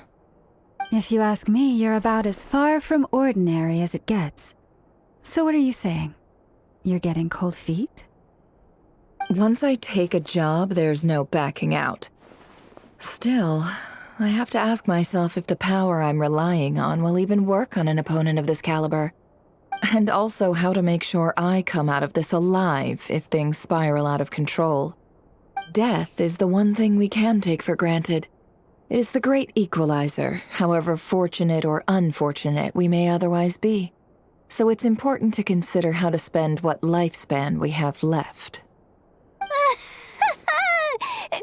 S5: If you ask me, you're about as far from ordinary as it gets. So what are you saying? You're getting cold feet?
S12: Once I take a job, there's no backing out. Still, I have to ask myself if the power I'm relying on will even work on an opponent of this caliber. And also how to make sure I come out of this alive if things spiral out of control. Death is the one thing we can take for granted. It is the great equalizer, however fortunate or unfortunate we may otherwise be. So it's important to consider how to spend what lifespan we have left.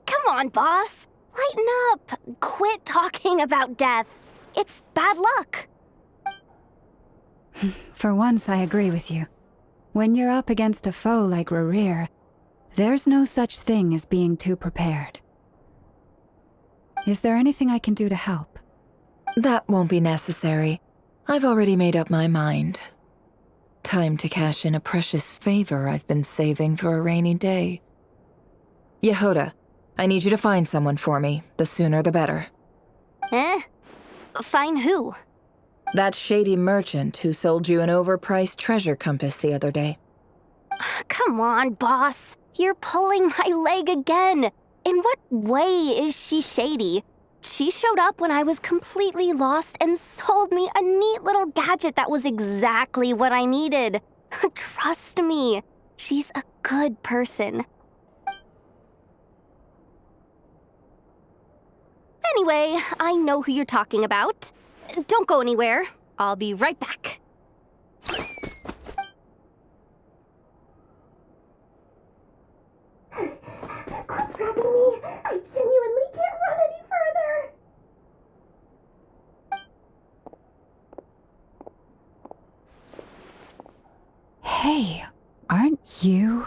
S4: Come on, boss. Lighten up. Quit talking about death. It's bad luck.
S5: For once, I agree with you. When you're up against a foe like Rarir, there's no such thing as being too prepared. Is there anything I can do to help?
S12: That won't be necessary. I've already made up my mind. Time to cash in a precious favor I've been saving for a rainy day. Yehoda, I need you to find someone for me. The sooner the better.
S4: Find who?
S12: That shady merchant who sold you an overpriced treasure compass the other day.
S4: Come on, boss. You're pulling my leg again. In what way is she shady? She showed up when I was completely lost and sold me a neat little gadget that was exactly what I needed. Trust me, she's a good person. Anyway, I know who you're talking about. Don't go anywhere. I'll be right back. Quit grabbing me. I genuinely can't run any further.
S5: Hey, aren't you?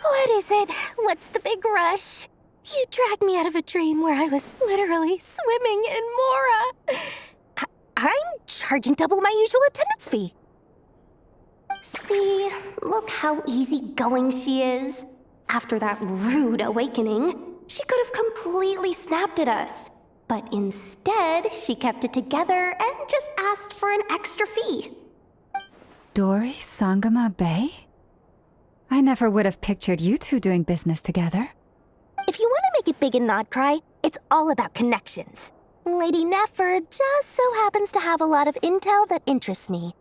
S4: What is it? What's the big rush? You dragged me out of a dream where I was literally swimming in Mora. I'm charging double my usual attendance fee. See, look how easygoing she is. After that rude awakening, she could have completely snapped at us. But instead, she kept it together and just asked for an extra fee.
S5: Dori Sangama Bay? I never would have pictured you two doing business together.
S4: If you want to make it big in Nod-Krai, it's all about connections.
S2: Lady Nefer just so happens to have a lot of intel that interests me.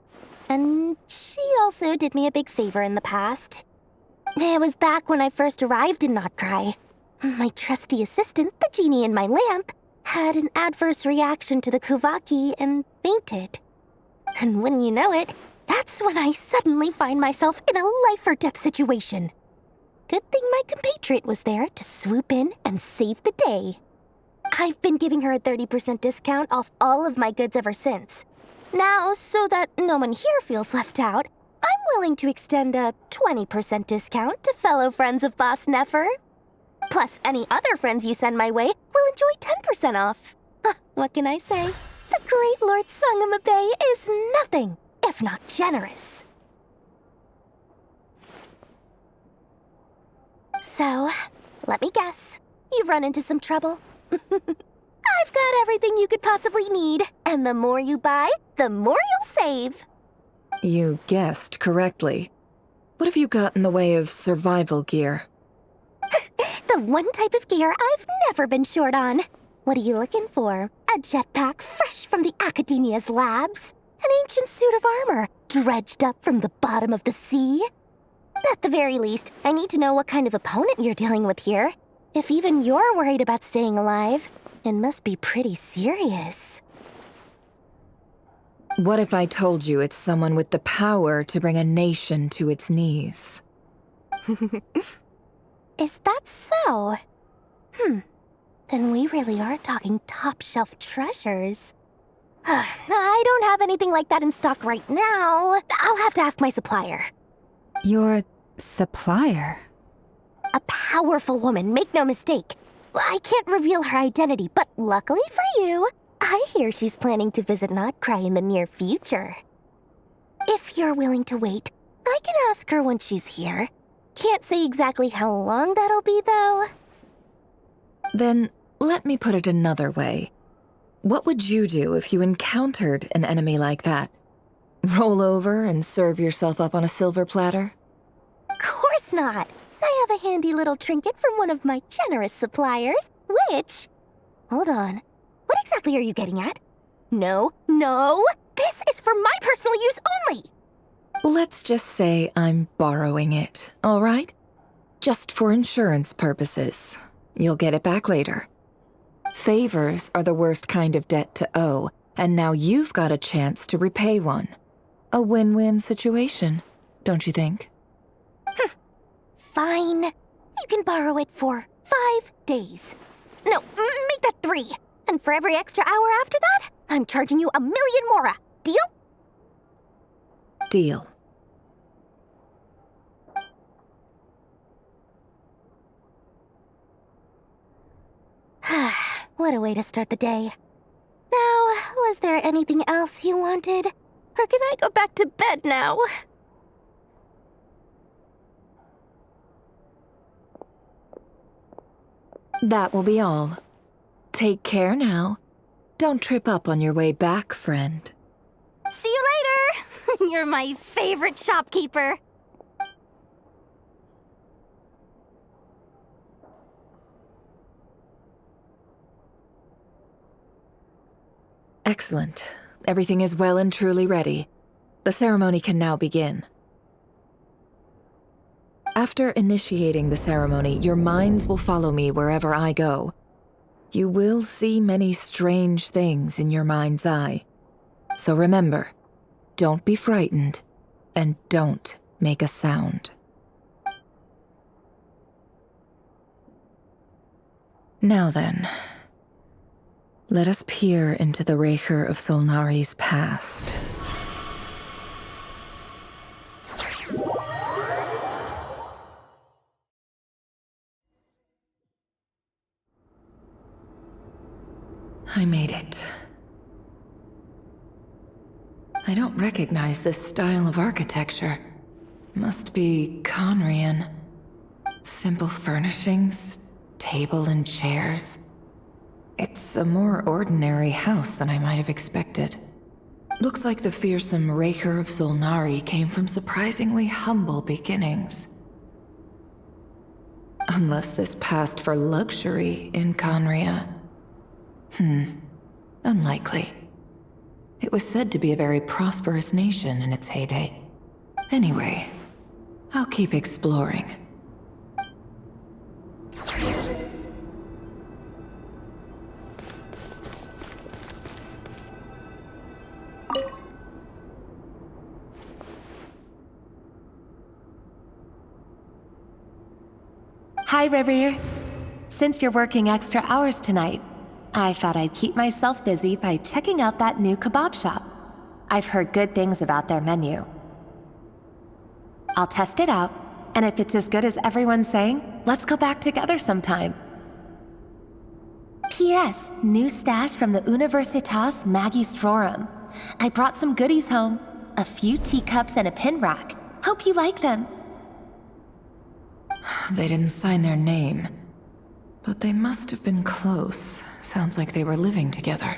S2: And she also did me a big favor in the past. It was back when I first arrived in Nod-Krai. My trusty assistant, the genie in my lamp, had an adverse reaction to the Kuvaki and fainted. And wouldn't you know it, that's when I suddenly find myself in a life-or-death situation. Good thing my compatriot was there to swoop in and save the day. I've been giving her a 30% discount off all of my goods ever since. Now, so that no one here feels left out, I'm willing to extend a 20% discount to fellow friends of Boss Nefer. Plus, any other friends you send my way will enjoy 10% off. What can I say? The great Lord Sangama Bay is nothing if not generous. So, let me guess. You've run into some trouble? I've got everything you could possibly need, and the more you buy, the more you'll save.
S12: You guessed correctly. What have you got in the way of survival gear?
S2: The one type of gear I've never been short on. What are you looking for? A jetpack fresh from the Academia's labs? An ancient suit of armor dredged up from the bottom of the sea? At the very least, I need to know what kind of opponent you're dealing with here. If even you're worried about staying alive, it must be pretty serious.
S12: What if I told you it's someone with the power to bring a nation to its knees?
S2: Is that so? Then we really are talking top-shelf treasures. I don't have anything like that in stock right now. I'll have to ask my supplier.
S5: Your supplier?
S2: A powerful woman, make no mistake. I can't reveal her identity, but luckily for you, I hear she's planning to visit Nod-Krai in the near future. If you're willing to wait, I can ask her when she's here. Can't say exactly how long that'll be, though.
S12: Then, let me put it another way. What would you do if you encountered an enemy like that? Roll over and serve yourself up on a silver platter?
S2: Of course not! I have a handy little trinket from one of my generous suppliers, which... Hold on. What exactly are you getting at? No! This is for my personal use only!
S12: Let's just say I'm borrowing it, all right? Just for insurance purposes. You'll get it back later. Favors are the worst kind of debt to owe, and now you've got a chance to repay one. A win-win situation, don't you think?
S2: Fine. You can borrow it for 5 days. No, make that 3. And for every extra hour after that, I'm charging you 1 million mora. Deal?
S12: Deal.
S2: What a way to start the day. Now, was there anything else you wanted? Or can I go back to bed now?
S12: That will be all. Take care now. Don't trip up on your way back, friend.
S2: See you later! You're my favorite shopkeeper.
S12: Excellent. Everything is well and truly ready. The ceremony can now begin. After initiating the ceremony, your minds will follow me wherever I go. You will see many strange things in your mind's eye. So remember, don't be frightened, and don't make a sound. Now then, let us peer into the Raker of Solnari's past. I made it. I don't recognize this style of architecture. Must be Conrian. Simple furnishings, table and chairs. It's a more ordinary house than I might have expected. Looks like the fearsome Raker of Solnari came from surprisingly humble beginnings. Unless this passed for luxury in Conria. Unlikely. It was said to be a very prosperous nation in its heyday. Anyway, I'll keep exploring.
S15: Hi, Reverie. Since you're working extra hours tonight, I thought I'd keep myself busy by checking out that new kebab shop. I've heard good things about their menu. I'll test it out, and if it's as good as everyone's saying, let's go back together sometime. P.S. New stash from the Universitas Magistrorum. I brought some goodies home. A few teacups and a pin rack. Hope you like them.
S12: They didn't sign their name, but they must have been close. Sounds like they were living together.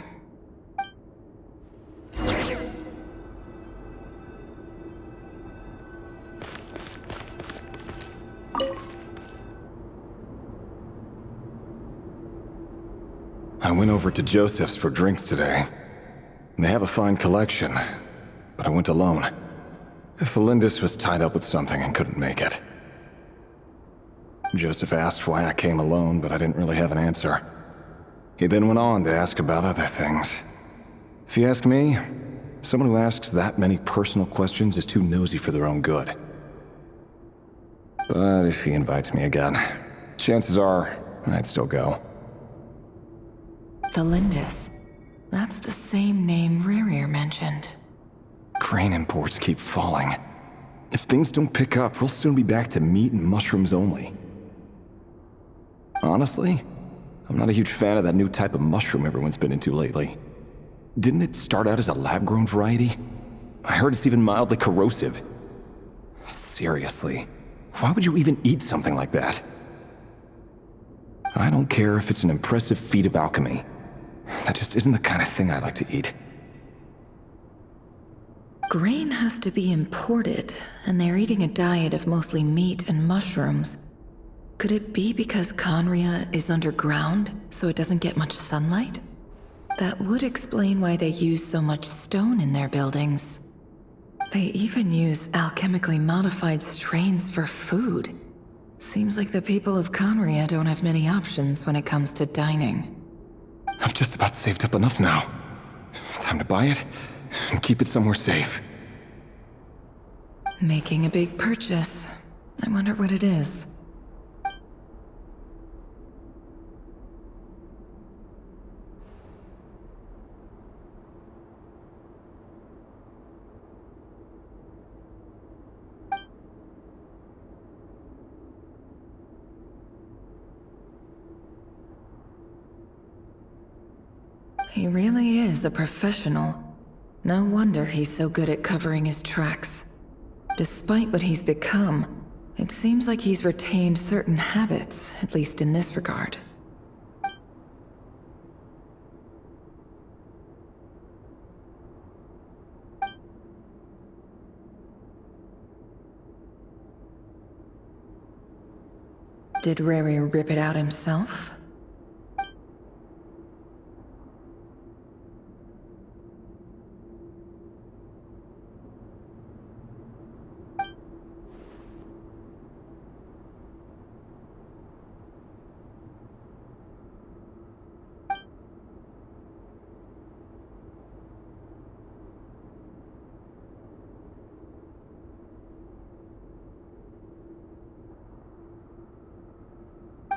S16: I went over to Joseph's for drinks today. They have a fine collection, but I went alone. Felindis was tied up with something and couldn't make it. Joseph asked why I came alone, but I didn't really have an answer. He then went on to ask about other things. If you ask me, someone who asks that many personal questions is too nosy for their own good. But if he invites me again, chances are I'd still go.
S12: Felindis. That's the same name Rerir mentioned.
S16: Crane imports keep falling. If things don't pick up, we'll soon be back to meat and mushrooms only. Honestly, I'm not a huge fan of that new type of mushroom everyone's been into lately. Didn't it start out as a lab-grown variety? I heard it's even mildly corrosive. Seriously, why would you even eat something like that? I don't care if it's an impressive feat of alchemy. That just isn't the kind of thing I like to eat.
S12: Grain has to be imported, and they're eating a diet of mostly meat and mushrooms. Could it be because Conria is underground, so it doesn't get much sunlight? That would explain why they use so much stone in their buildings. They even use alchemically modified strains for food. Seems like the people of Conria don't have many options when it comes to dining.
S16: I've just about saved up enough now. Time to buy it and keep it somewhere safe.
S12: Making a big purchase. I wonder what it is. He really is a professional. No wonder he's so good at covering his tracks. Despite what he's become, it seems like he's retained certain habits, at least in this regard. Did Rerir rip it out himself?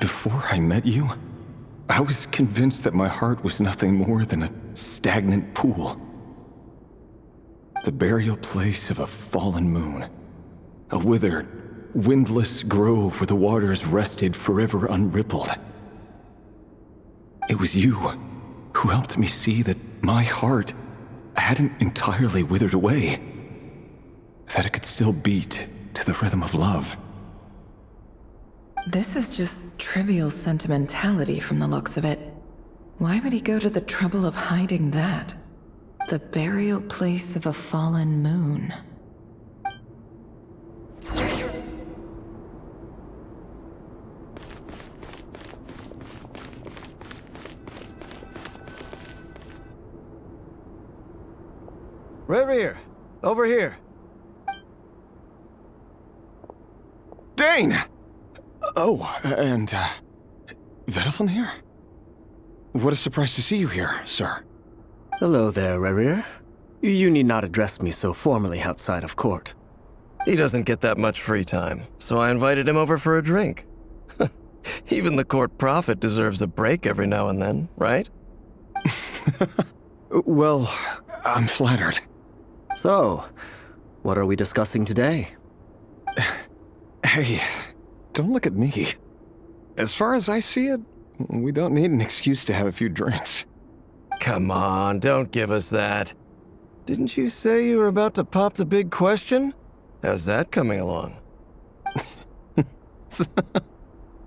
S16: Before I met you, I was convinced that my heart was nothing more than a stagnant pool. The burial place of a fallen moon. A withered, windless grove where the waters rested forever unrippled. It was you who helped me see that my heart hadn't entirely withered away. That it could still beat to the rhythm of love.
S12: This is just trivial sentimentality from the looks of it. Why would he go to the trouble of hiding that? The burial place of a fallen moon.
S17: Rerir, over here.
S16: Dane! Oh, and, Vediflin here? What a surprise to see you here, sir.
S17: Hello there, Rerir. You need not address me so formally outside of court. He doesn't get that much free time, so I invited him over for a drink. Even the court prophet deserves a break every now and then, right?
S16: Well, I'm flattered.
S17: So, what are we discussing today?
S16: Hey, don't look at me. As far as I see it, we don't need an excuse to have a few drinks.
S17: Come on, don't give us that. Didn't you say you were about to pop the big question? How's that coming along?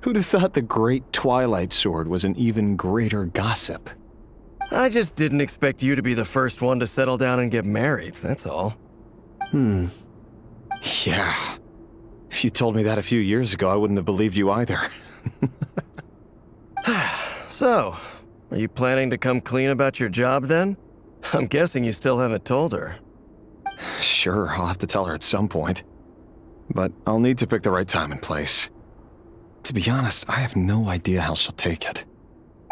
S16: Who'd have thought the great Twilight Sword was an even greater gossip?
S17: I just didn't expect you to be the first one to settle down and get married, that's all.
S16: Yeah. If you told me that a few years ago, I wouldn't have believed you either.
S17: So, are you planning to come clean about your job then? I'm guessing you still haven't told her.
S16: Sure, I'll have to tell her at some point. But I'll need to pick the right time and place. To be honest, I have no idea how she'll take it.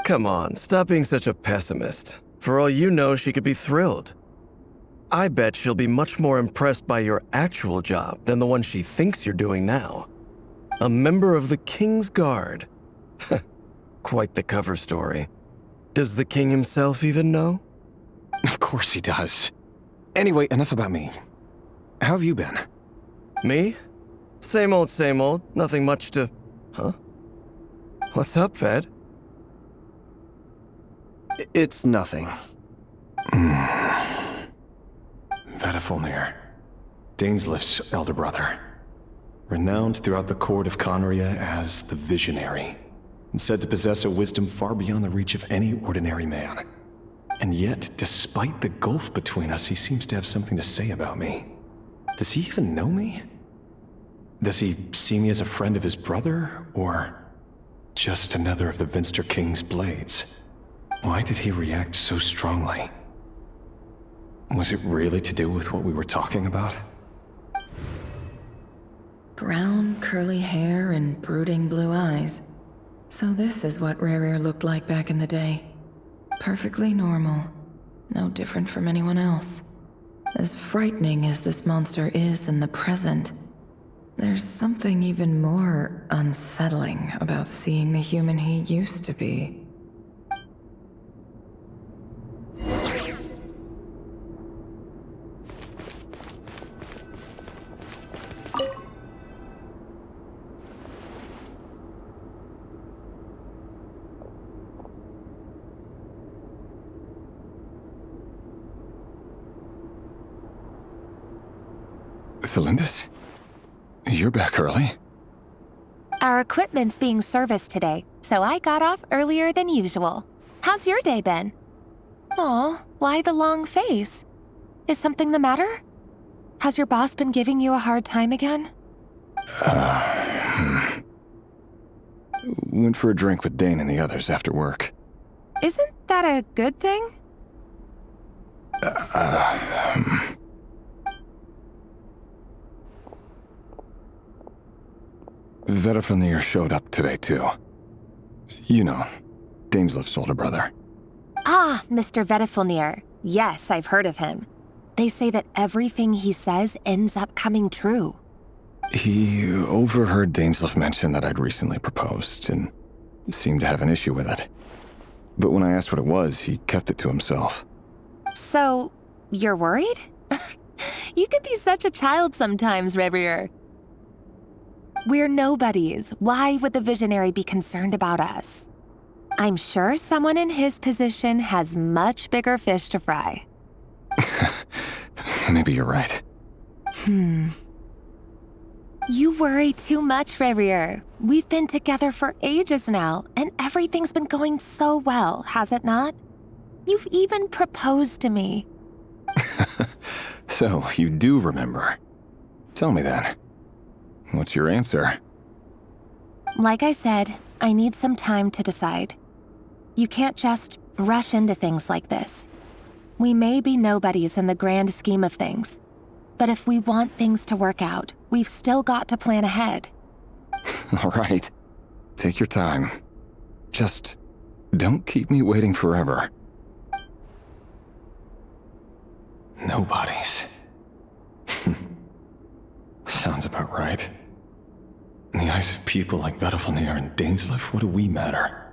S17: Come on, stop being such a pessimist. For all you know, she could be thrilled. I bet she'll be much more impressed by your actual job than the one she thinks you're doing now. A member of the King's Guard. Quite the cover story. Does the king himself even know?
S16: Of course he does. Anyway, enough about me. How have you been?
S17: Me? Same old, same old. Nothing much to... Huh? What's up, Ved? It's nothing.
S16: Vediflin, Dainsleif's elder brother. Renowned throughout the court of Conria as the Visionary, and said to possess a wisdom far beyond the reach of any ordinary man. And yet, despite the gulf between us, he seems to have something to say about me. Does he even know me? Does he see me as a friend of his brother, or just another of the Vinster King's blades? Why did he react so strongly? Was it really to do with what we were talking about?
S12: Brown, curly hair and brooding blue eyes. So this is what Rerir looked like back in the day. Perfectly normal. No different from anyone else. As frightening as this monster is in the present, there's something even more unsettling about seeing the human he used to be.
S16: Felindis? You're back early?
S15: Our equipment's being serviced today, so I got off earlier than usual. How's your day been? Aw, why the long face? Is something the matter? Has your boss been giving you a hard time again?
S16: Went for a drink with Dane and the others after work.
S15: Isn't that a good thing?
S16: Vediflin showed up today, too. You know, Dainsleif's older brother.
S15: Ah, Mr. Vediflin. Yes, I've heard of him. They say that everything he says ends up coming true.
S16: He overheard Dainsleif mention that I'd recently proposed, and seemed to have an issue with it. But when I asked what it was, he kept it to himself.
S15: So, you're worried? You can be such a child sometimes, Rerir. We're nobodies. Why would the Visionary be concerned about us? I'm sure someone in his position has much bigger fish to fry.
S16: Maybe you're right.
S15: You worry too much, Rerir. We've been together for ages now, and everything's been going so well, has it not? You've even proposed to me.
S16: So, you do remember. Tell me then. What's your answer?
S15: Like I said, I need some time to decide. You can't just rush into things like this. We may be nobodies in the grand scheme of things, but if we want things to work out, we've still got to plan ahead.
S16: All right. Take your time. Just don't keep me waiting forever. Nobodies. Sounds about right. In the eyes of people like Vedalfnir and Dainsleif, what do we matter?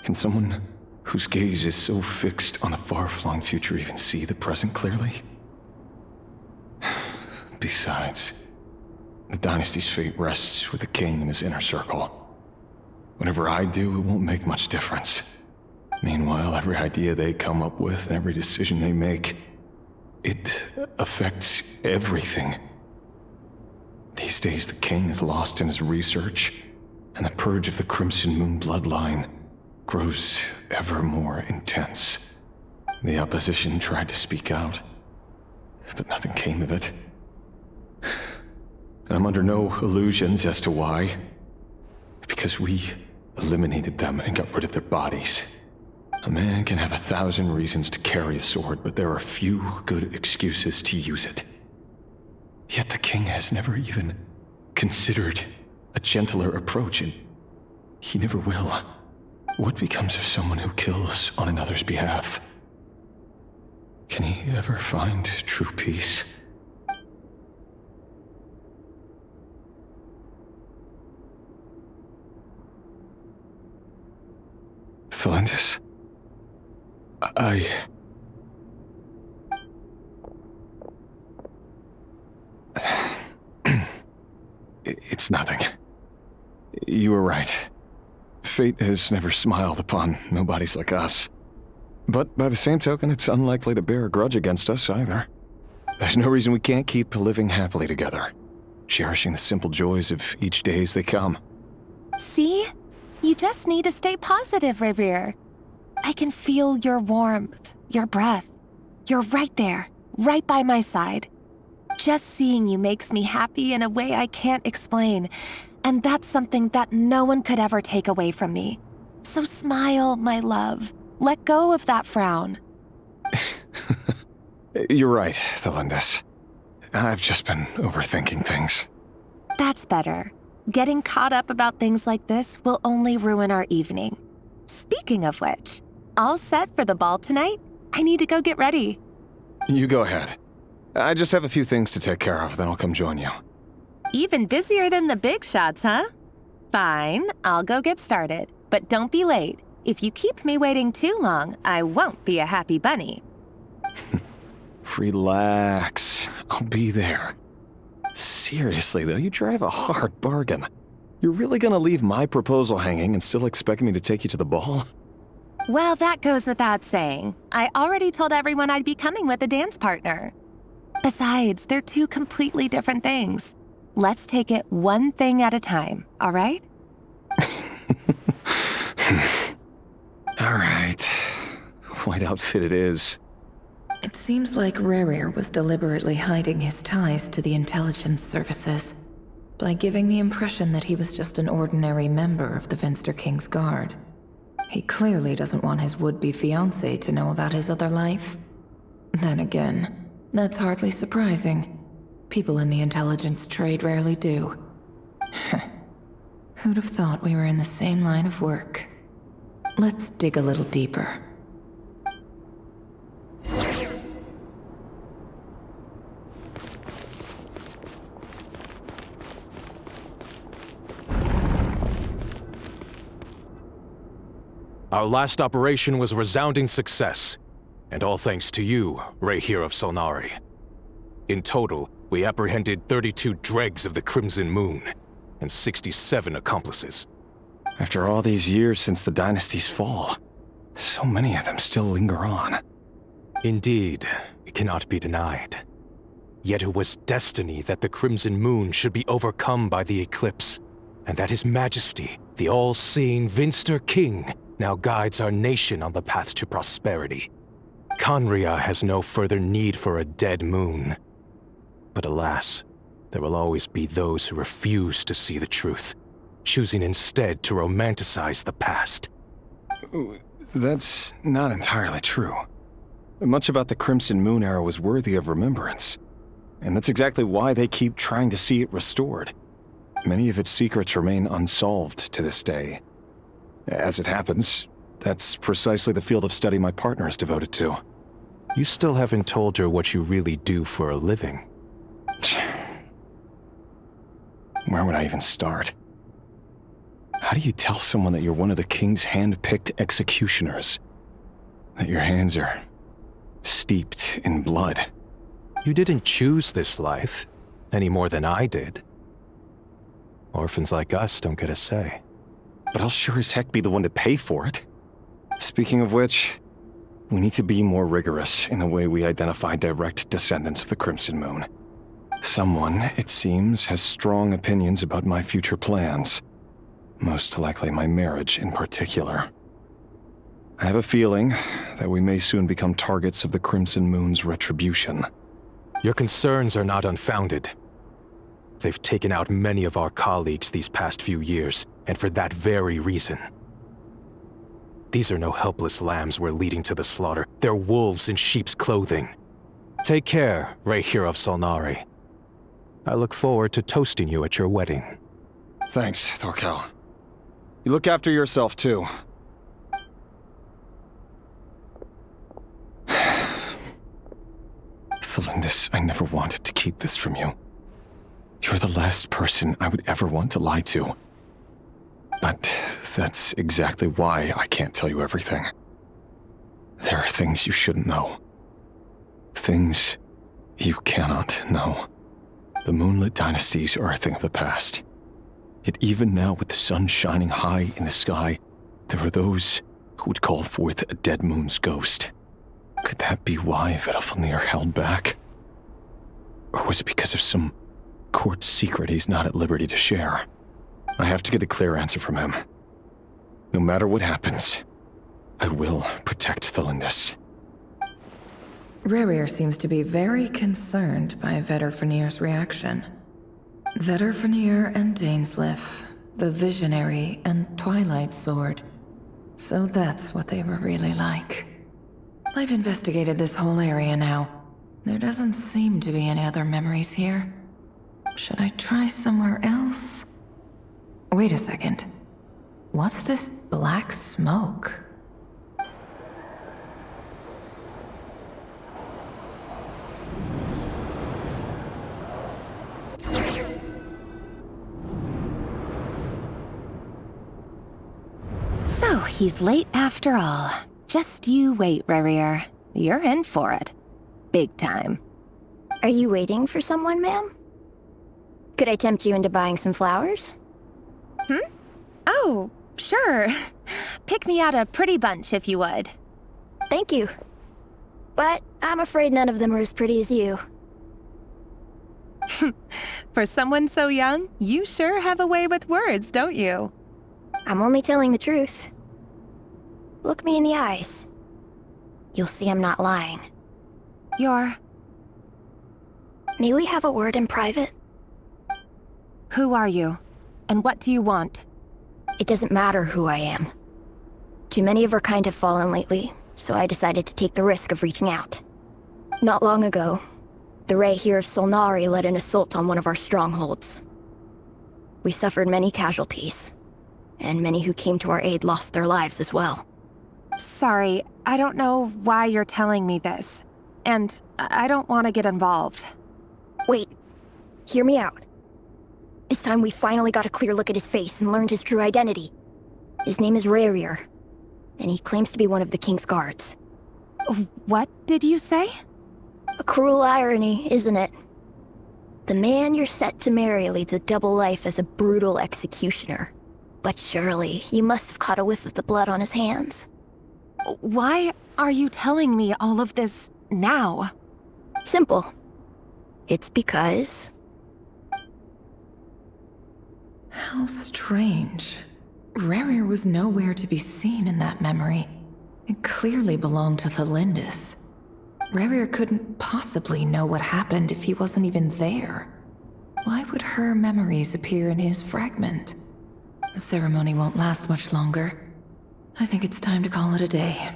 S16: Can someone whose gaze is so fixed on a far-flung future even see the present clearly? Besides, the dynasty's fate rests with the king and his inner circle. Whatever I do, it won't make much difference. Meanwhile, every idea they come up with and every decision they make, it affects everything. These days, the king is lost in his research, and the purge of the Crimson Moon bloodline grows ever more intense. The opposition tried to speak out, but nothing came of it. And I'm under no illusions as to why. Because we eliminated them and got rid of their bodies. A man can have 1,000 reasons to carry a sword, but there are few good excuses to use it. Yet the king has never even considered a gentler approach, and he never will. What becomes of someone who kills on another's behalf? Can he ever find true peace? Thalendis? It's nothing. You were right. Fate has never smiled upon nobodies like us. But by the same token, it's unlikely to bear a grudge against us either. There's no reason we can't keep living happily together, cherishing the simple joys of each day as they come.
S15: See? You just need to stay positive, Revere. I can feel your warmth, your breath. You're right there, right by my side. Just seeing you makes me happy in a way I can't explain, and that's something that no one could ever take away from me. So smile, my love. Let go of that frown.
S16: You're right, Thalendis. I've just been overthinking things.
S15: That's better. Getting caught up about things like this will only ruin our evening. Speaking of which, all set for the ball tonight? I need to go get ready.
S16: You go ahead. I just have a few things to take care of, then I'll come join you.
S15: Even busier than the big shots, huh? Fine, I'll go get started. But don't be late. If you keep me waiting too long, I won't be a happy bunny.
S16: Relax. I'll be there. Seriously, though, you drive a hard bargain. You're really gonna leave my proposal hanging and still expect me to take you to the ball?
S15: Well, that goes without saying. I already told everyone I'd be coming with a dance partner. Besides, they're two completely different things. Let's take it one thing at a time, all right?
S16: All right. White outfit it is.
S12: It seems like Rerir was deliberately hiding his ties to the intelligence services by giving the impression that he was just an ordinary member of the Venster King's Guard. He clearly doesn't want his would-be fiancée to know about his other life. Then again, that's hardly surprising. People in the intelligence trade rarely do. Who'd have thought we were in the same line of work? Let's dig a little deeper.
S3: Our last operation was a resounding success, and all thanks to you, Rehir of Solnari. In total, we apprehended 32 dregs of the Crimson Moon, and 67 accomplices.
S16: After all these years since the dynasty's fall, so many of them still linger on.
S3: Indeed, it cannot be denied. Yet it was destiny that the Crimson Moon should be overcome by the eclipse, and that His Majesty, the all-seeing Venster King, now guides our nation on the path to prosperity. Khaenri'ah has no further need for a dead moon. But alas, there will always be those who refuse to see the truth, choosing instead to romanticize the past.
S16: That's not entirely true.
S3: Much about the Crimson Moon era was worthy of remembrance. And that's exactly why they keep trying to see it restored. Many of its secrets remain unsolved to this day. As it happens, that's precisely the field of study my partner is devoted to. You still haven't told her what you really do for a living. Where would I even start? How do you tell someone that you're one of the king's hand-picked executioners? That your hands are steeped in blood? You didn't choose this life, any more than I did. Orphans like us don't get a say. But I'll sure as heck be the one to pay for it. Speaking of which, we need to be more rigorous in the way we identify direct descendants of the Crimson Moon. Someone, it seems, has strong opinions about my future plans. Most likely my marriage in particular. I have a feeling that we may soon become targets of the Crimson Moon's retribution. Your concerns are not unfounded. They've taken out many of our colleagues these past few years, and for that very reason. These are no helpless lambs we're leading to the slaughter. They're wolves in sheep's clothing. Take care, Rahier of Solnari. I look forward to toasting you at your wedding. Thanks, Thorkel. You look after yourself, too. Thelindis, I never wanted to keep this from you. You're the last person I would ever want to lie to. But that's exactly why I can't tell you everything. There are things you shouldn't know. Things you cannot know. The moonlit dynasties are a thing of the past. Yet even now, with the sun shining high in the sky, there are those who would call forth a dead moon's ghost. Could that be why Vedalfnir held back? Or was it because of some court secret he's not at liberty to share? I have to get a clear answer from him. No matter what happens, I will protect Thelindis.
S12: Rarir seems to be very concerned by Vedalfnir's reaction. Vedalfnir and Dainsleif, the Visionary and Twilight Sword. So that's what they were really like. I've investigated this whole area now. There doesn't seem to be any other memories here. Should I try somewhere else? Wait a second. What's this black smoke?
S15: So, he's late after all. Just you wait, Rarir. You're in for it. Big time.
S7: Are you waiting for someone, ma'am? Could I tempt you into buying some flowers?
S15: Oh, sure. Pick me out a pretty bunch if you would.
S7: Thank you. But I'm afraid none of them are as pretty as you.
S15: For someone so young, you sure have a way with words, don't you?
S7: I'm only telling the truth. Look me in the eyes. You'll see I'm not lying. May we have a word in private?
S15: Who are you? And what do you want?
S7: It doesn't matter who I am. Too many of our kind have fallen lately, so I decided to take the risk of reaching out. Not long ago, the Rahier of Solnari led an assault on one of our strongholds. We suffered many casualties, and many who came to our aid lost their lives as well.
S15: Sorry, I don't know why you're telling me this, and I don't want to get involved.
S7: Wait, hear me out. This time we finally got a clear look at his face and learned his true identity. His name is Rarir, and he claims to be one of the King's guards.
S15: What did you say?
S7: A cruel irony, isn't it? The man you're set to marry leads a double life as a brutal executioner. But surely, you must have caught a whiff of the blood on his hands.
S15: Why are you telling me all of this now?
S7: Simple. It's because...
S12: How strange. Rarir was nowhere to be seen in that memory. It clearly belonged to Thelindis. Rarir couldn't possibly know what happened if he wasn't even there. Why would her memories appear in his fragment? The ceremony won't last much longer. I think it's time to call it a day.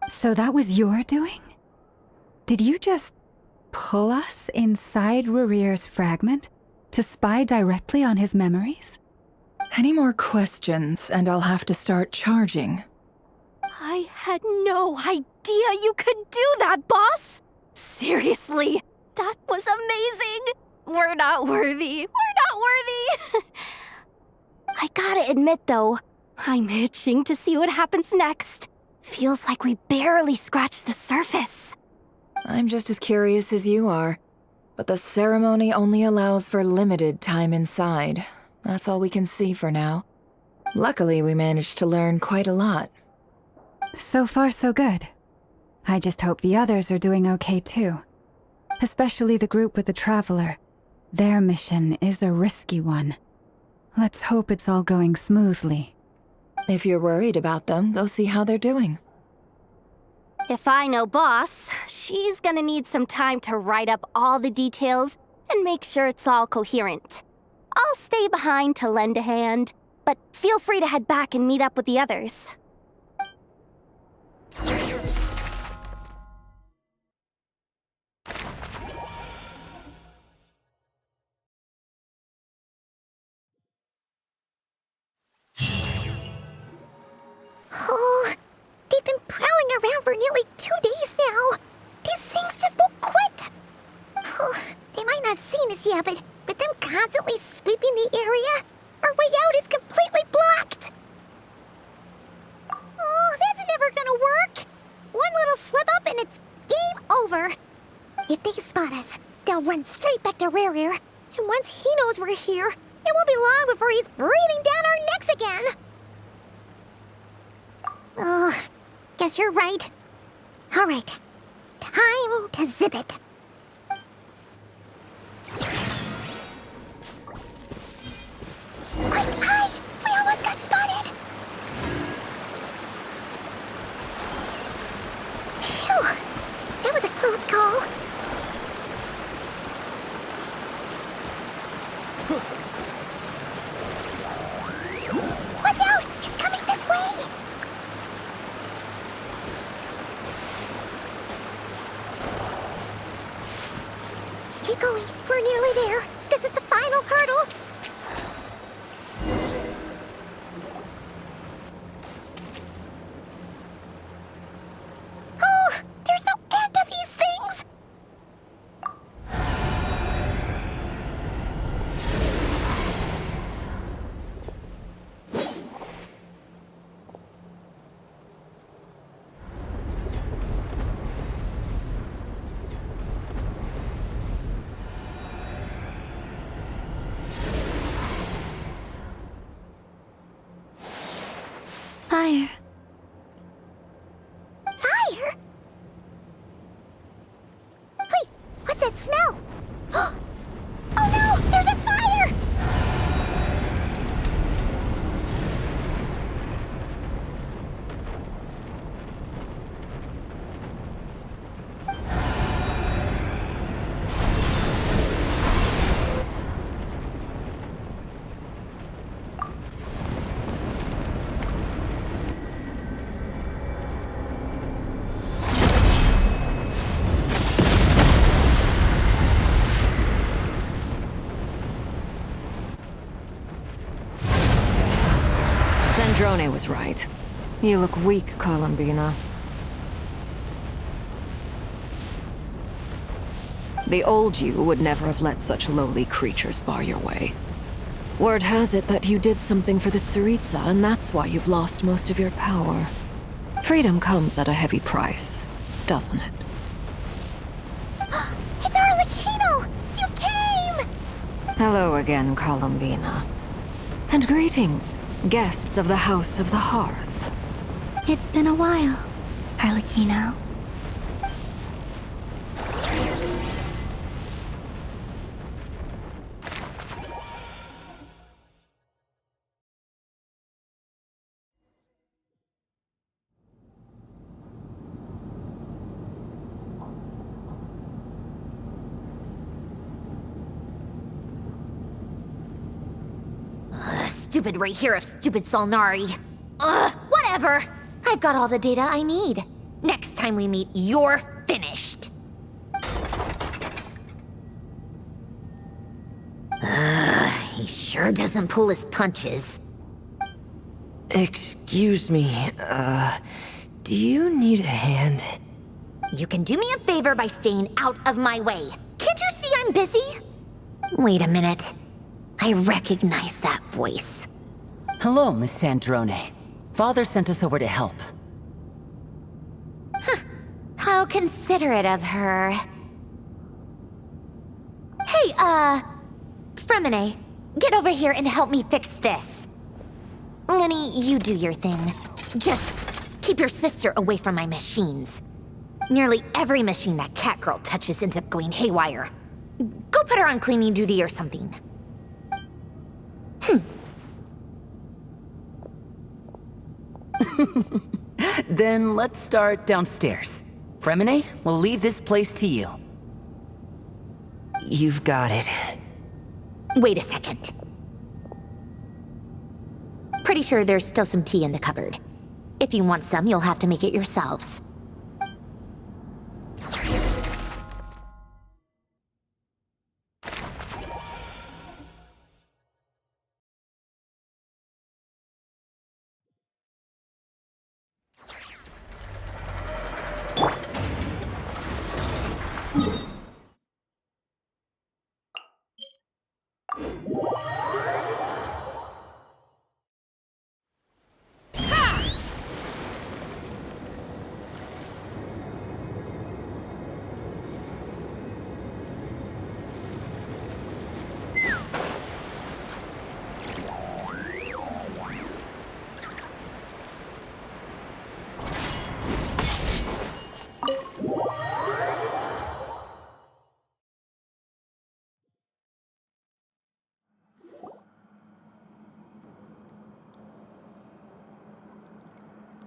S5: So that was your doing? Did you just pull us inside Rurir's fragment to spy directly on his memories?
S12: Any more questions, and I'll have to start charging.
S4: I had no idea you could do that, boss! Seriously, that was amazing! We're not worthy. We're not worthy! I gotta admit, though, I'm itching to see what happens next. Feels like we barely scratched the surface.
S12: I'm just as curious as you are, but the ceremony only allows for limited time inside. That's all we can see for now. Luckily, we managed to learn quite a lot.
S5: So far, so good. I just hope the others are doing okay too. Especially the group with the Traveler. Their mission is a risky one. Let's hope it's all going smoothly.
S12: If you're worried about them, go see how they're doing.
S4: If I know boss, she's gonna need some time to write up all the details and make sure it's all coherent. I'll stay behind to lend a hand, but feel free to head back and meet up with the others.
S2: Oh, they've been prowling around for nearly 2 days now. These things just won't quit. Oh, they might not have seen us yet, but with them constantly sweeping the area, our way out is completely blocked. Oh, that's never gonna work. One little slip up and it's game over. If they spot us, they'll run straight back to Rear. And once he knows we're here, it won't be long before he's breathing down our necks again. Oh, guess you're right. All right, time to zip it. Quick, hide! We almost got spotted! Phew, that was a close call. Watch out! He's coming this way! Keep going. We're nearly there. This is the final hurdle. Oh, there's no end to these things.
S10: Fire.
S2: Fire? Wait, what's that smell? Oh no, there's a fire!
S1: Zandrone was right. You look weak, Columbina. The old you would never have let such lowly creatures bar your way. Word has it that you did something for the Tsaritsa, and that's why you've lost most of your power. Freedom comes at a heavy price, doesn't it?
S2: It's Arlecchino! You came!
S1: Hello again, Columbina. And greetings, guests of the House of the Hearth.
S10: It's been a while, Arlecchino.
S14: Stupid right here of stupid Solnari. Ugh, whatever. I've got all the data I need. Next time we meet, you're finished. He sure doesn't pull his punches.
S18: Excuse me, do you need a hand?
S14: You can do me a favor by staying out of my way. Can't you see I'm busy? Wait a minute. I recognize that voice.
S19: Hello, Miss Sandrone. Father sent us over to help.
S14: How considerate of her. Hey, Fremine, get over here and help me fix this. Lenny, you do your thing. Just keep your sister away from my machines. Nearly every machine that cat girl touches ends up going haywire. Go put her on cleaning duty or something.
S19: Then let's start downstairs. Fremine, we'll leave this place to you.
S18: You've got it.
S14: Wait a second. Pretty sure there's still some tea in the cupboard. If you want some, you'll have to make it yourselves.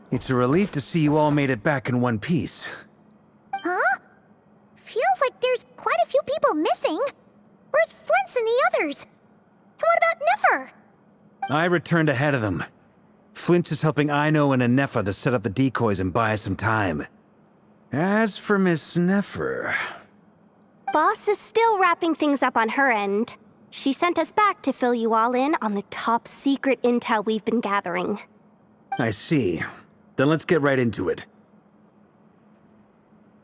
S11: It's a relief to see you all made it back in one piece.
S2: Huh? Feels like there's quite a few people missing. Where's Flint's and the others? And what about Nefer?
S11: I returned ahead of them. Flint is helping Ino and Anefa to set up the decoys and buy us some time. As for Miss Nefer...
S4: Boss is still wrapping things up on her end. She sent us back to fill you all in on the top secret intel we've been gathering.
S11: I see. Then let's get right into it.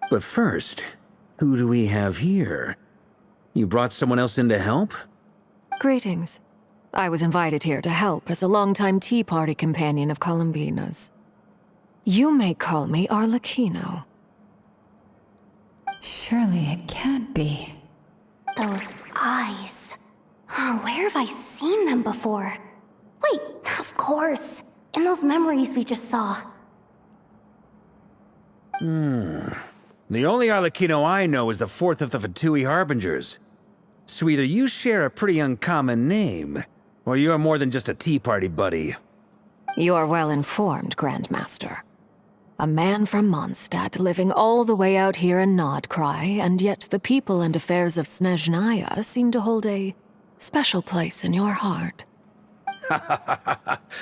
S11: But first, who do we have here? You brought someone else in to help?
S1: Greetings. I was invited here to help as a longtime tea party companion of Columbina's. You may call me Arlecchino.
S5: Surely it can't be.
S4: Those eyes. Oh, where have I seen them before? Wait, of course. In those memories we just saw.
S11: The only Arlecchino I know is the fourth of the Fatui Harbingers. So either you share a pretty uncommon name, or you're more than just a tea party buddy.
S1: You're well informed, Grandmaster. A man from Mondstadt living all the way out here in Nod-Krai, and yet the people and affairs of Snezhnaya seem to hold a special place in your heart.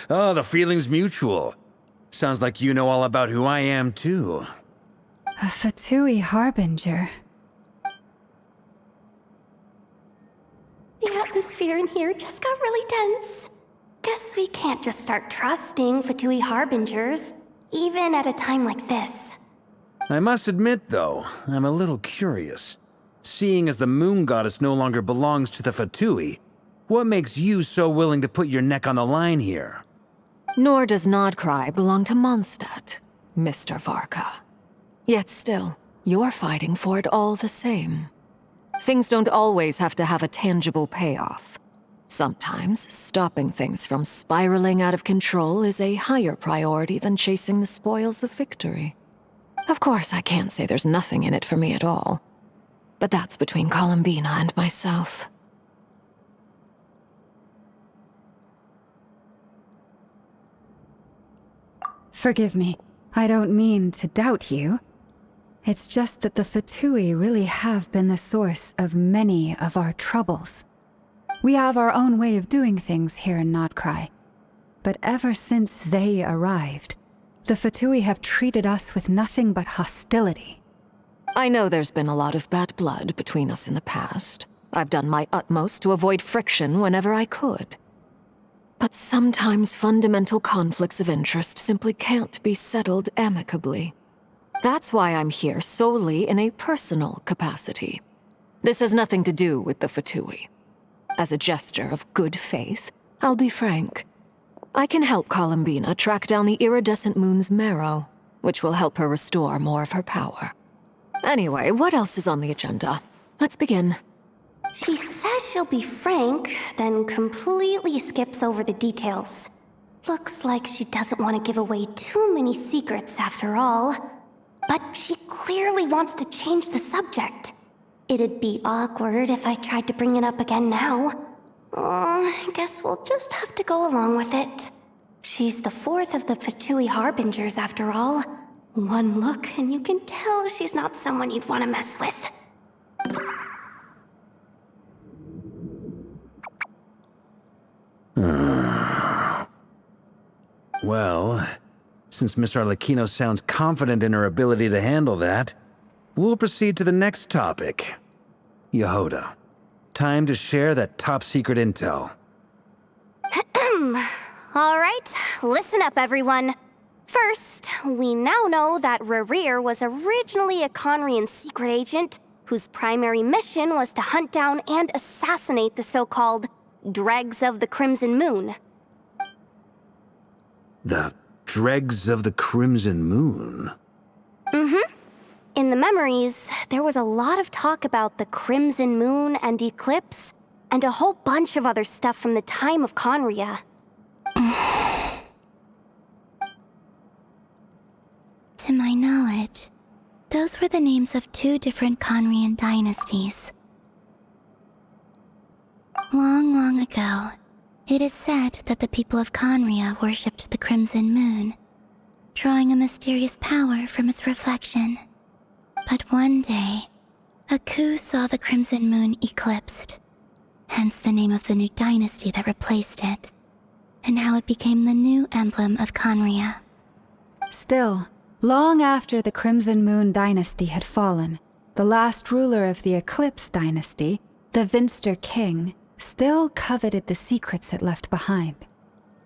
S11: Oh, the feeling's mutual. Sounds like you know all about who I am, too.
S5: A Fatui Harbinger.
S4: The atmosphere in here just got really tense. Guess we can't just start trusting Fatui Harbingers, even at a time like this.
S11: I must admit, though, I'm a little curious. Seeing as the moon goddess no longer belongs to the Fatui, what makes you so willing to put your neck on the line here?
S1: Nor does Nod-Krai belong to Mondstadt, Mr. Varka. Yet still, you're fighting for it all the same. Things don't always have to have a tangible payoff. Sometimes, stopping things from spiraling out of control is a higher priority than chasing the spoils of victory. Of course, I can't say there's nothing in it for me at all. But that's between Columbina and myself.
S5: Forgive me. I don't mean to doubt you. It's just that the Fatui really have been the source of many of our troubles. We have our own way of doing things here in Nod-Krai. But ever since they arrived, The Fatui have treated us with nothing but hostility.
S1: I know there's been a lot of bad blood between us in the past. I've done my utmost to avoid friction whenever I could. But sometimes fundamental conflicts of interest simply can't be settled amicably. That's why I'm here solely in a personal capacity. This has nothing to do with the Fatui. As a gesture of good faith, I'll be frank. I can help Columbina track down the iridescent moon's marrow, which will help her restore more of her power. Anyway, what else is on the agenda? Let's begin.
S4: She says she'll be frank, then completely skips over the details. Looks like she doesn't want to give away too many secrets after all. But she clearly wants to change the subject. It'd be awkward if I tried to bring it up again now. I guess we'll just have to go along with it. She's the fourth of the Fatui Harbingers after all. One look and you can tell she's not someone you'd want to mess with.
S11: Well, since Miss Arlecchino sounds confident in her ability to handle that, we'll proceed to the next topic. Yehoda, time to share that top-secret intel.
S4: All right, listen up, everyone. First, we now know that Rerir was originally a Conrian secret agent whose primary mission was to hunt down and assassinate the so-called Dregs of the Crimson Moon.
S11: The Dregs of the Crimson Moon?
S4: Mm-hmm. In the memories, there was a lot of talk about the Crimson Moon and Eclipse, and a whole bunch of other stuff from the time of Conria.
S10: To my knowledge, those were the names of 2 different Conrian dynasties. Long, long ago, it is said that the people of Conria worshipped the Crimson Moon, drawing a mysterious power from its reflection. But one day, a coup saw the Crimson Moon eclipsed, hence the name of the new dynasty that replaced it, and how it became the new emblem of Conria.
S5: Still, long after the Crimson Moon dynasty had fallen, the last ruler of the Eclipse dynasty, the Vinster King, still coveted the secrets it left behind.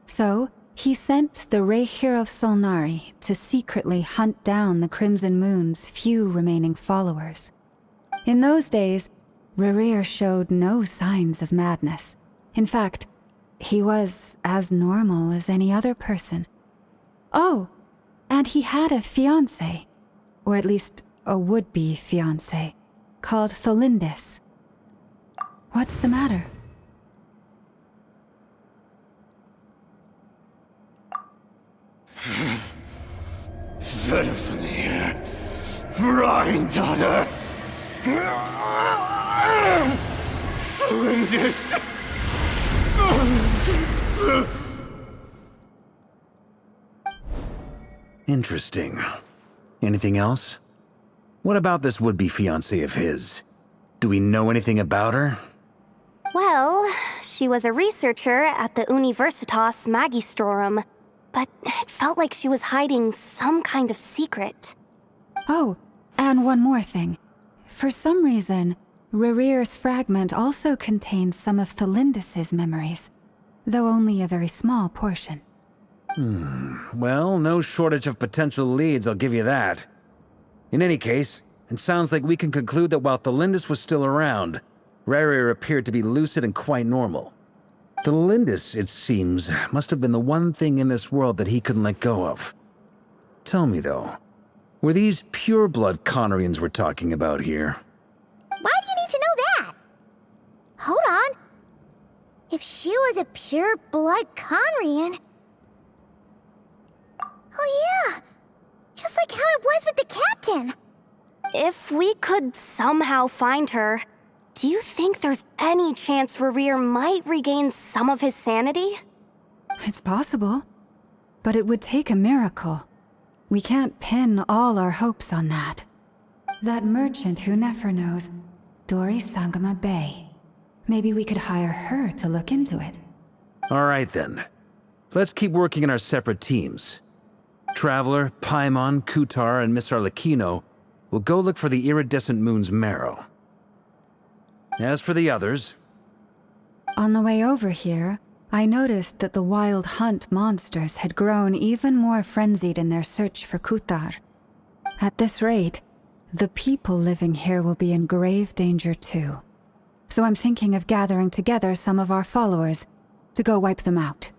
S5: So, he sent the Rehir of Solnari to secretly hunt down the Crimson Moon's few remaining followers. In those days, Rerir showed no signs of madness. In fact, he was as normal as any other person. Oh, and he had a fiancé, or at least a would-be fiancé, called Tholindis. What's the matter?
S9: Verfnir, Rheindatter, Tholindis.
S11: Interesting. Anything else? What about this would-be fiancé of his? Do we know anything about her?
S4: Well, she was a researcher at the Universitas Magistrorum, but it felt like she was hiding some kind of secret.
S5: Oh, and one more thing. For some reason, Rerir's fragment also contains some of Tholindis' memories, though only a very small portion.
S11: Well, no shortage of potential leads, I'll give you that. In any case, it sounds like we can conclude that while Tholindis was still around, Rerir appeared to be lucid and quite normal. Tholindis, it seems, must have been the one thing in this world that he couldn't let go of. Tell me, though, were these pure-blood Conrians we're talking about here?
S2: Why do you need to know that? Hold on. If she was a pure-blood Conrian... Oh yeah, just like how it was with the captain.
S4: If we could somehow find her, do you think there's any chance Rerir might regain some of his sanity?
S5: It's possible, but it would take a miracle. We can't pin all our hopes on that. That merchant who never knows, Dori Sangama Bay. Maybe we could hire her to look into it.
S11: All right, then. Let's keep working in our separate teams. Traveler, Paimon, Kutar, and Miss Arlecchino will go look for the iridescent moon's marrow. As for the others...
S5: On the way over here, I noticed that the Wild Hunt monsters had grown even more frenzied in their search for Kutar. At this rate, the people living here will be in grave danger too. So I'm thinking of gathering together some of our followers to go wipe them out.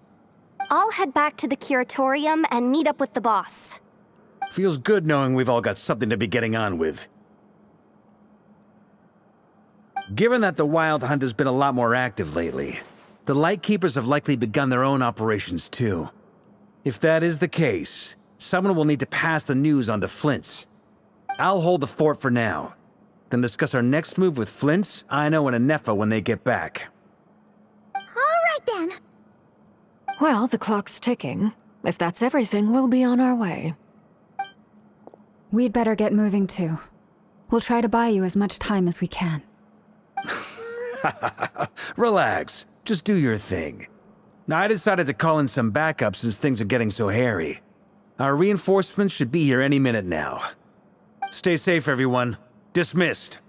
S4: I'll head back to the curatorium and meet up with the boss.
S11: Feels good knowing we've all got something to be getting on with. Given that the Wild Hunt has been a lot more active lately, the Lightkeepers have likely begun their own operations too. If that is the case, someone will need to pass the news on to Flint's. I'll hold the fort for now, then discuss our next move with Flint's, Aino, and Anefa when they get back.
S2: All right then.
S1: Well, the clock's ticking. If that's everything, we'll be on our way.
S5: We'd better get moving too. We'll try to buy you as much time as we can.
S11: Relax. Just do your thing. Now, I decided to call in some backup since things are getting so hairy. Our reinforcements should be here any minute now. Stay safe, everyone. Dismissed.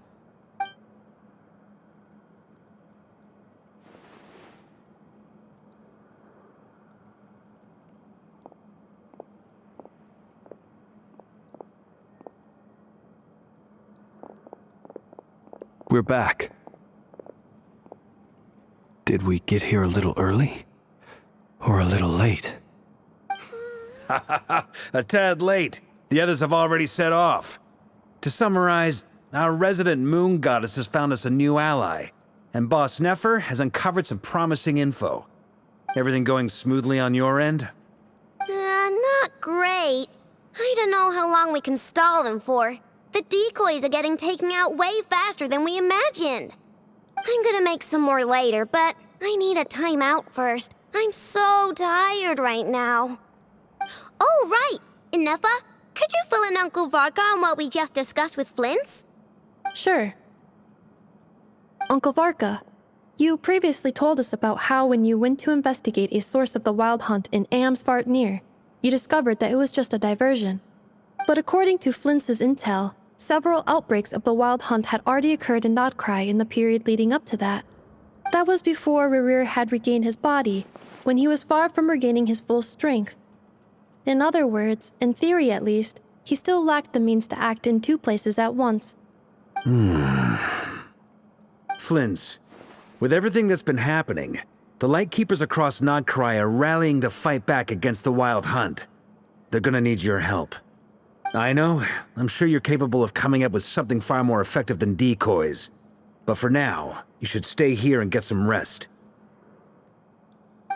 S6: We're back. Did we get here a little early? Or a little late?
S11: A tad late. The others have already set off. To summarize, our resident moon goddess has found us a new ally, and Boss Nefer has uncovered some promising info. Everything going smoothly on your end?
S7: Not great. I don't know how long we can stall them for. The decoys are getting taken out way faster than we imagined. I'm gonna make some more later, but I need a timeout first. I'm so tired right now. Oh, right! Anefa, could you fill in Uncle Varka on what we just discussed with Flint's?
S8: Sure. Uncle Varka, you previously told us about how when you went to investigate a source of the Wild Hunt in Amsvartnir, you discovered that it was just a diversion. But according to Flint's intel, several outbreaks of the Wild Hunt had already occurred in Nod-Krai in the period leading up to that. That was before Rerir had regained his body, when he was far from regaining his full strength. In other words, in theory at least, he still lacked the means to act in two places at once.
S11: Flint's, with everything that's been happening, the Lightkeepers across Nod-Krai are rallying to fight back against the Wild Hunt. They're gonna need your help. I know, I'm sure you're capable of coming up with something far more effective than decoys. But for now, you should stay here and get some rest.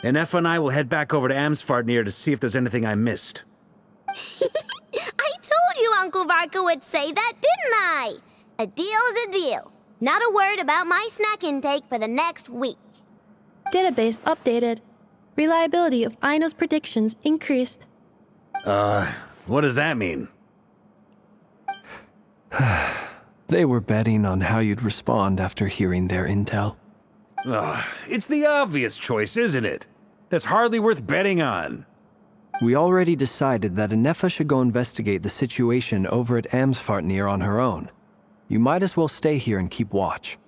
S11: Anefa and I will head back over to Amsvartnir to see if there's anything I missed.
S7: I told you Uncle Varka would say that, didn't I? A deal's a deal. Not a word about my snack intake for the next week.
S8: Database updated. Reliability of Aino's predictions increased.
S11: What does that mean?
S6: They were betting on how you'd respond after hearing their intel.
S11: It's the obvious choice, isn't it? That's hardly worth betting on.
S6: We already decided that Anefa should go investigate the situation over at Amsvartnir on her own. You might as well stay here and keep watch.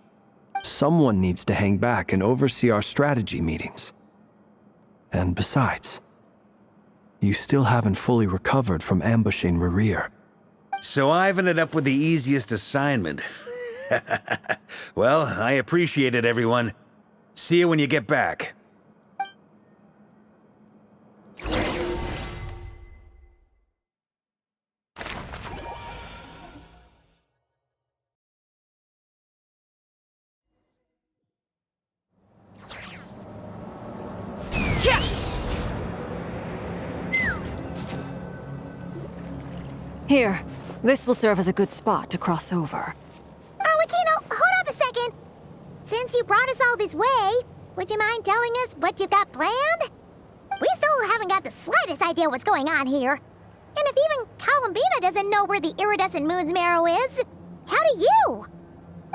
S6: Someone needs to hang back and oversee our strategy meetings. And besides, you still haven't fully recovered from ambushing Rerir.
S11: So I've ended up with the easiest assignment. Well, I appreciate it, everyone. See you when you get back.
S1: Here, this will serve as a good spot to cross over.
S2: Arlecchino, hold up a second. Since you brought us all this way, would you mind telling us what you've got planned? We still haven't got the slightest idea what's going on here. And if even Columbina doesn't know where the iridescent moon's marrow is, how do you?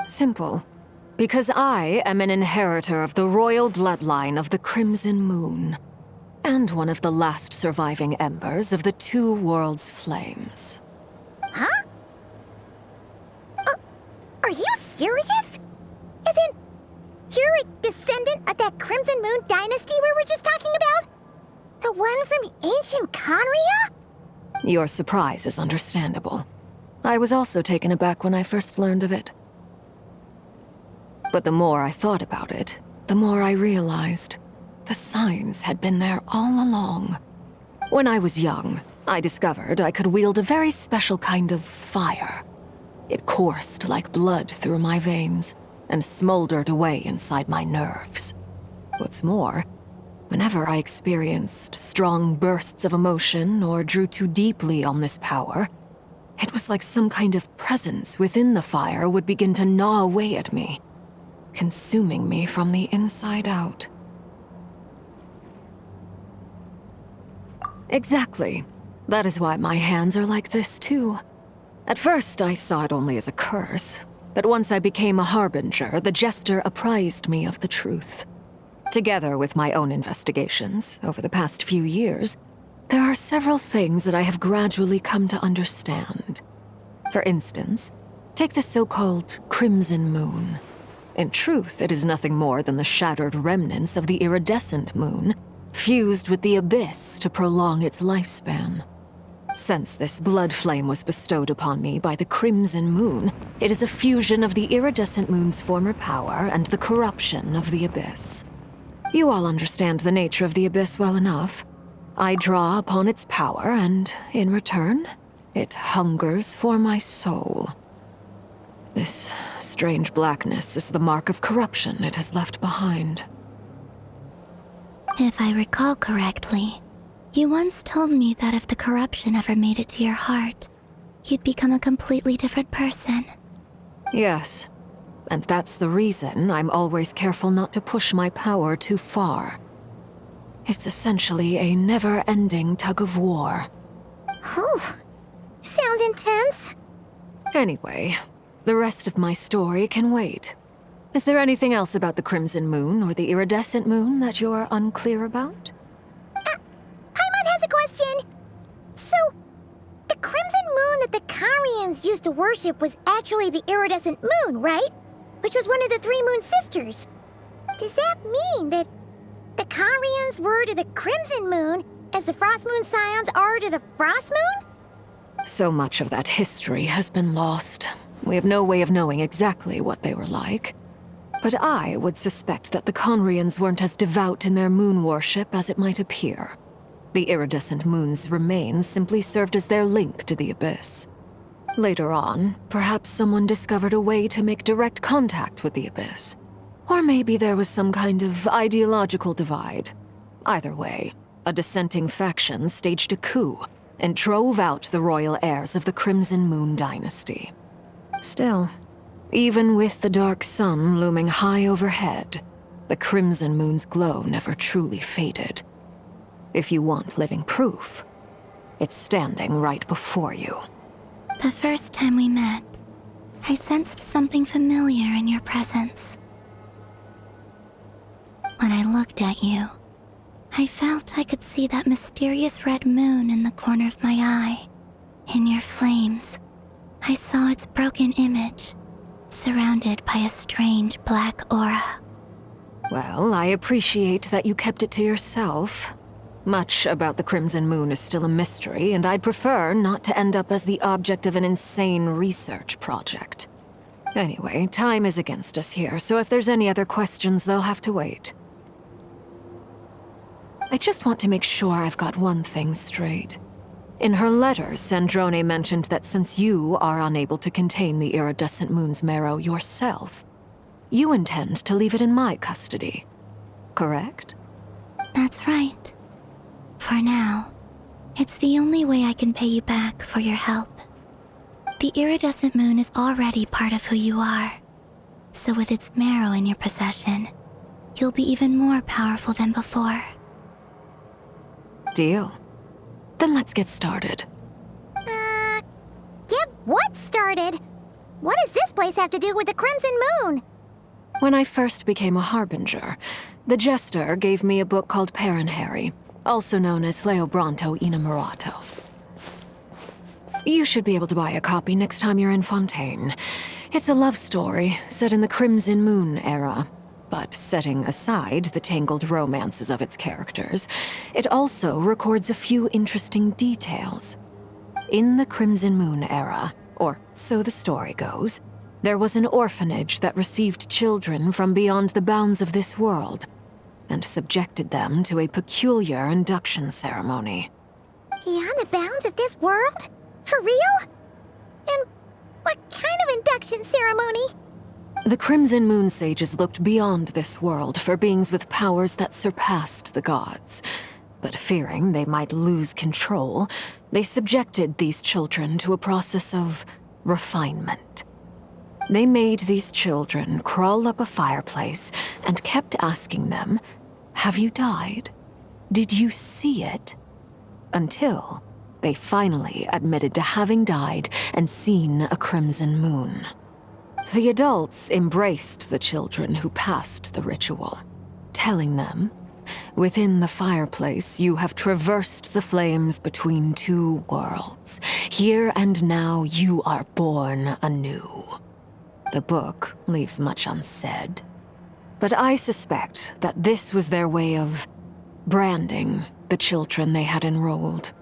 S1: Simple. Because I am an inheritor of the royal bloodline of the Crimson Moon. And one of the last surviving embers of the two worlds' flames.
S2: Huh? Are you serious? As in, you're a descendant of that Crimson Moon dynasty we were just talking about? The one from ancient Conria?
S1: Your surprise is understandable. I was also taken aback when I first learned of it. But the more I thought about it, the more I realized the signs had been there all along. When I was young, I discovered I could wield a very special kind of fire. It coursed like blood through my veins and smoldered away inside my nerves. What's more, whenever I experienced strong bursts of emotion or drew too deeply on this power, it was like some kind of presence within the fire would begin to gnaw away at me, consuming me from the inside out. Exactly. That is why my hands are like this, too. At first, I saw it only as a curse, but once I became a harbinger, the jester apprised me of the truth. Together with my own investigations over the past few years, there are several things that I have gradually come to understand. For instance, take the so-called Crimson Moon. In truth, it is nothing more than the shattered remnants of the iridescent moon, fused with the abyss to prolong its lifespan. Since this blood flame was bestowed upon me by the Crimson Moon, it is a fusion of the iridescent moon's former power and the corruption of the abyss. You all understand the nature of the abyss well enough. I draw upon its power, and in return, it hungers for my soul. This strange blackness is the mark of corruption it has left behind.
S10: If I recall correctly, you once told me that if the corruption ever made it to your heart, you'd become a completely different person.
S1: Yes, and that's the reason I'm always careful not to push my power too far. It's essentially a never-ending tug of war.
S2: Oh, sounds intense.
S1: Anyway, the rest of my story can wait. Is there anything else about the Crimson Moon or the Iridescent Moon that you're unclear about?
S2: Paimon has a question. So, the Crimson Moon that the Carians used to worship was actually the Iridescent Moon, right? Which was one of the three Moon Sisters. Does that mean that the Carians were to the Crimson Moon as the Frost Moon Scions are to the Frost Moon?
S1: So much of that history has been lost. We have no way of knowing exactly what they were like. But I would suspect that the Conrians weren't as devout in their moon worship as it might appear. The iridescent moon's remains simply served as their link to the abyss. Later on, perhaps someone discovered a way to make direct contact with the abyss. Or maybe there was some kind of ideological divide. Either way, a dissenting faction staged a coup and drove out the royal heirs of the Crimson Moon dynasty. Still, even with the dark sun looming high overhead, the Crimson Moon's glow never truly faded. If you want living proof, it's standing right before you.
S10: The first time we met, I sensed something familiar in your presence. When I looked at you, I felt I could see that mysterious red moon in the corner of my eye. In your flames, I saw its broken image, surrounded by a strange black aura.
S1: Well, I appreciate that you kept it to yourself. Much about the Crimson Moon is still a mystery, and I'd prefer not to end up as the object of an insane research project. Anyway, time is against us here, so if there's any other questions, they'll have to wait. I just want to make sure I've got one thing straight. In her letter, Sandrone mentioned that since you are unable to contain the iridescent moon's marrow yourself, you intend to leave it in my custody, correct?
S10: That's right. For now, it's the only way I can pay you back for your help. The iridescent moon is already part of who you are, so with its marrow in your possession, you'll be even more powerful than before.
S1: Deal. Then let's get started.
S2: Get what started? What does this place have to do with the Crimson Moon?
S1: When I first became a harbinger, the Jester gave me a book called Perrin Harry, also known as Leobranto Innamorato. You should be able to buy a copy next time you're in Fontaine. It's a love story set in the Crimson Moon era, but setting aside the tangled romances of its characters, it also records a few interesting details. In the Crimson Moon era, or so the story goes, there was an orphanage that received children from beyond the bounds of this world, and subjected them to a peculiar induction ceremony.
S2: Beyond the bounds of this world? For real? And what kind of induction ceremony?
S1: The Crimson Moon sages looked beyond this world for beings with powers that surpassed the gods. But fearing they might lose control, they subjected these children to a process of refinement. They made these children crawl up a fireplace and kept asking them, "Have you died? Did you see it?" Until they finally admitted to having died and seen a crimson moon. The adults embraced the children who passed the ritual, telling them, "Within the fireplace, you have traversed the flames between two worlds. Here and now, you are born anew." The book leaves much unsaid, but I suspect that this was their way of branding the children they had enrolled,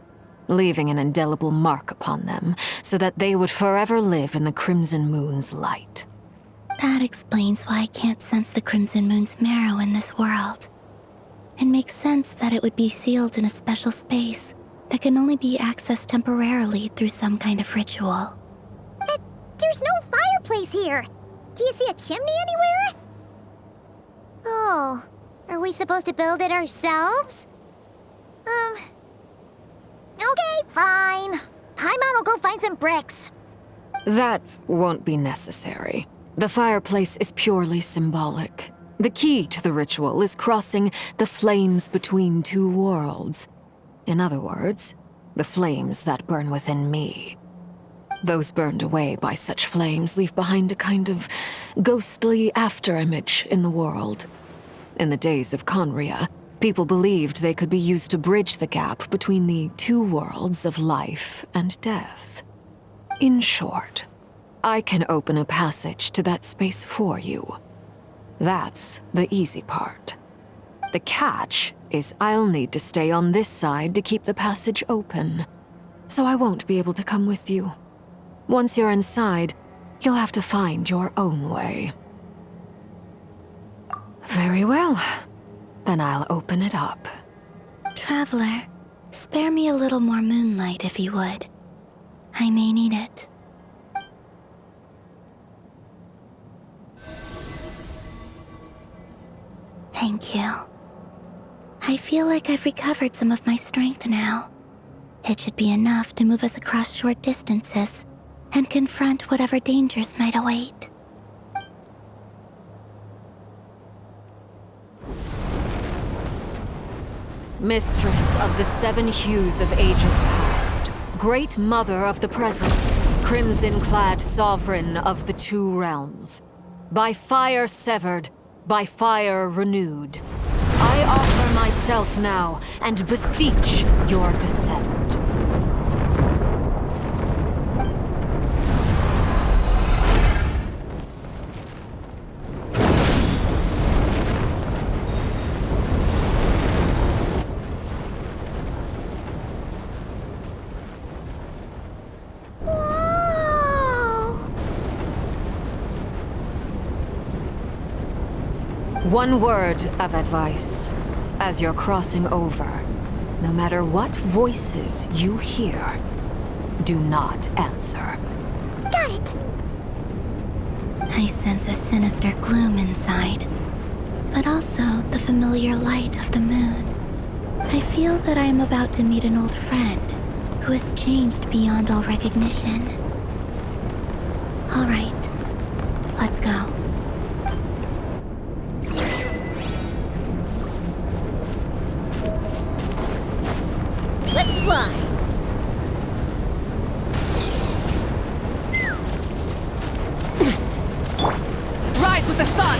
S1: leaving an indelible mark upon them so that they would forever live in the Crimson Moon's light.
S10: That explains why I can't sense the Crimson Moon's marrow in this world. It makes sense that it would be sealed in a special space that can only be accessed temporarily through some kind of ritual.
S2: But there's no fireplace here. Do you see a chimney anywhere? Oh, are we supposed to build it ourselves? Okay, fine. Paimon will go find some bricks.
S1: That won't be necessary. The fireplace is purely symbolic. The key to the ritual is crossing the flames between two worlds. In other words, the flames that burn within me. Those burned away by such flames leave behind a kind of ghostly afterimage in the world. In the days of Conria, people believed they could be used to bridge the gap between the two worlds of life and death. In short, I can open a passage to that space for you. That's the easy part. The catch is I'll need to stay on this side to keep the passage open, so I won't be able to come with you. Once you're inside, you'll have to find your own way. Very well. Then I'll open it up.
S10: Traveler, spare me a little more moonlight if you would. I may need it. Thank you. I feel like I've recovered some of my strength now. It should be enough to move us across short distances and confront whatever dangers might await.
S1: Mistress of the seven hues of ages past, great mother of the present, crimson-clad sovereign of the two realms, by fire severed, by fire renewed, I offer myself now and beseech your descent. One word of advice. As you're crossing over, no matter what voices you hear, do not answer.
S2: Got it!
S10: I sense a sinister gloom inside, but also the familiar light of the moon. I feel that I am about to meet an old friend who has changed beyond all recognition. All right, let's go.
S7: Let's fly!
S1: Rise with the sun!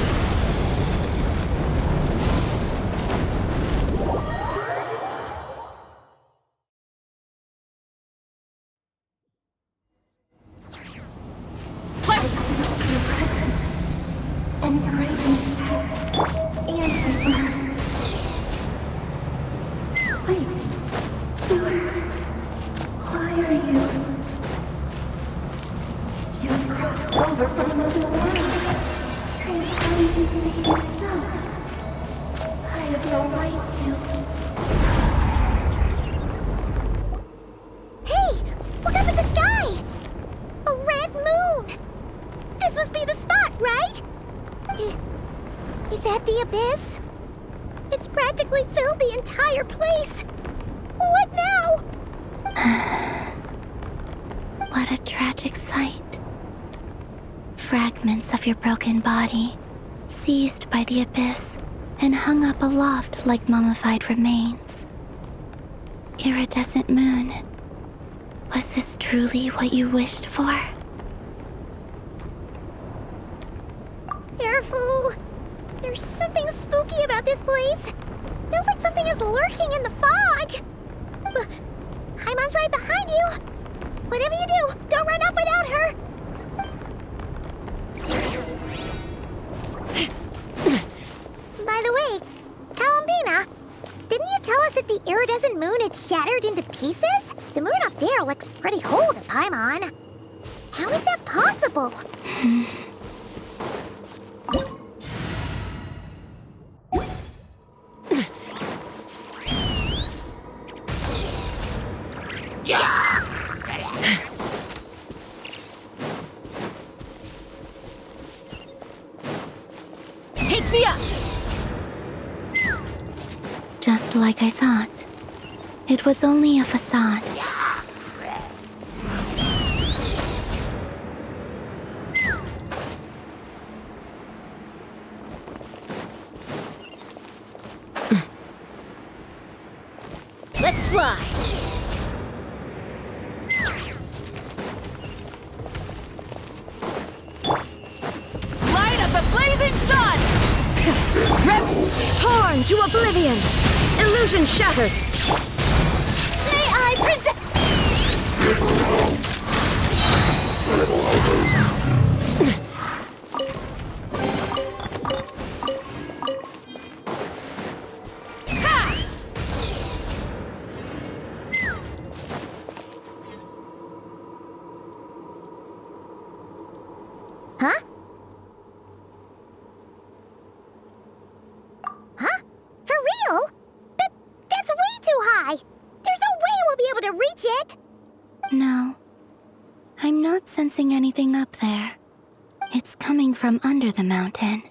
S10: have no right to.
S2: Hey! Look up at the sky! A red moon! This must be the spot, right? Is that the abyss? It's practically filled the entire place. What now?
S10: What a tragic sight. Fragments of your broken body, seized by the abyss and hung up aloft like mummified remains. Iridescent moon, was this truly what you wished for?
S2: Careful! There's something spooky about this place. Feels like something is lurking in the fog. Haimon's right behind you. Whatever you do, don't run off without her. By the way, Columbina, didn't you tell us that the iridescent moon had shattered into pieces? The moon up there looks pretty whole to Paimon. How is that possible?
S14: Take me up!
S10: Just like I thought. It was only a facade.
S14: Let's fly! Light of the blazing sun!
S20: Torn to oblivion! Illusion shattered!
S14: May I present...
S2: Huh? Huh? For real? That's way too high! There's no way we'll be able to reach it!
S10: No. I'm not sensing anything up there. It's coming from under the mountain.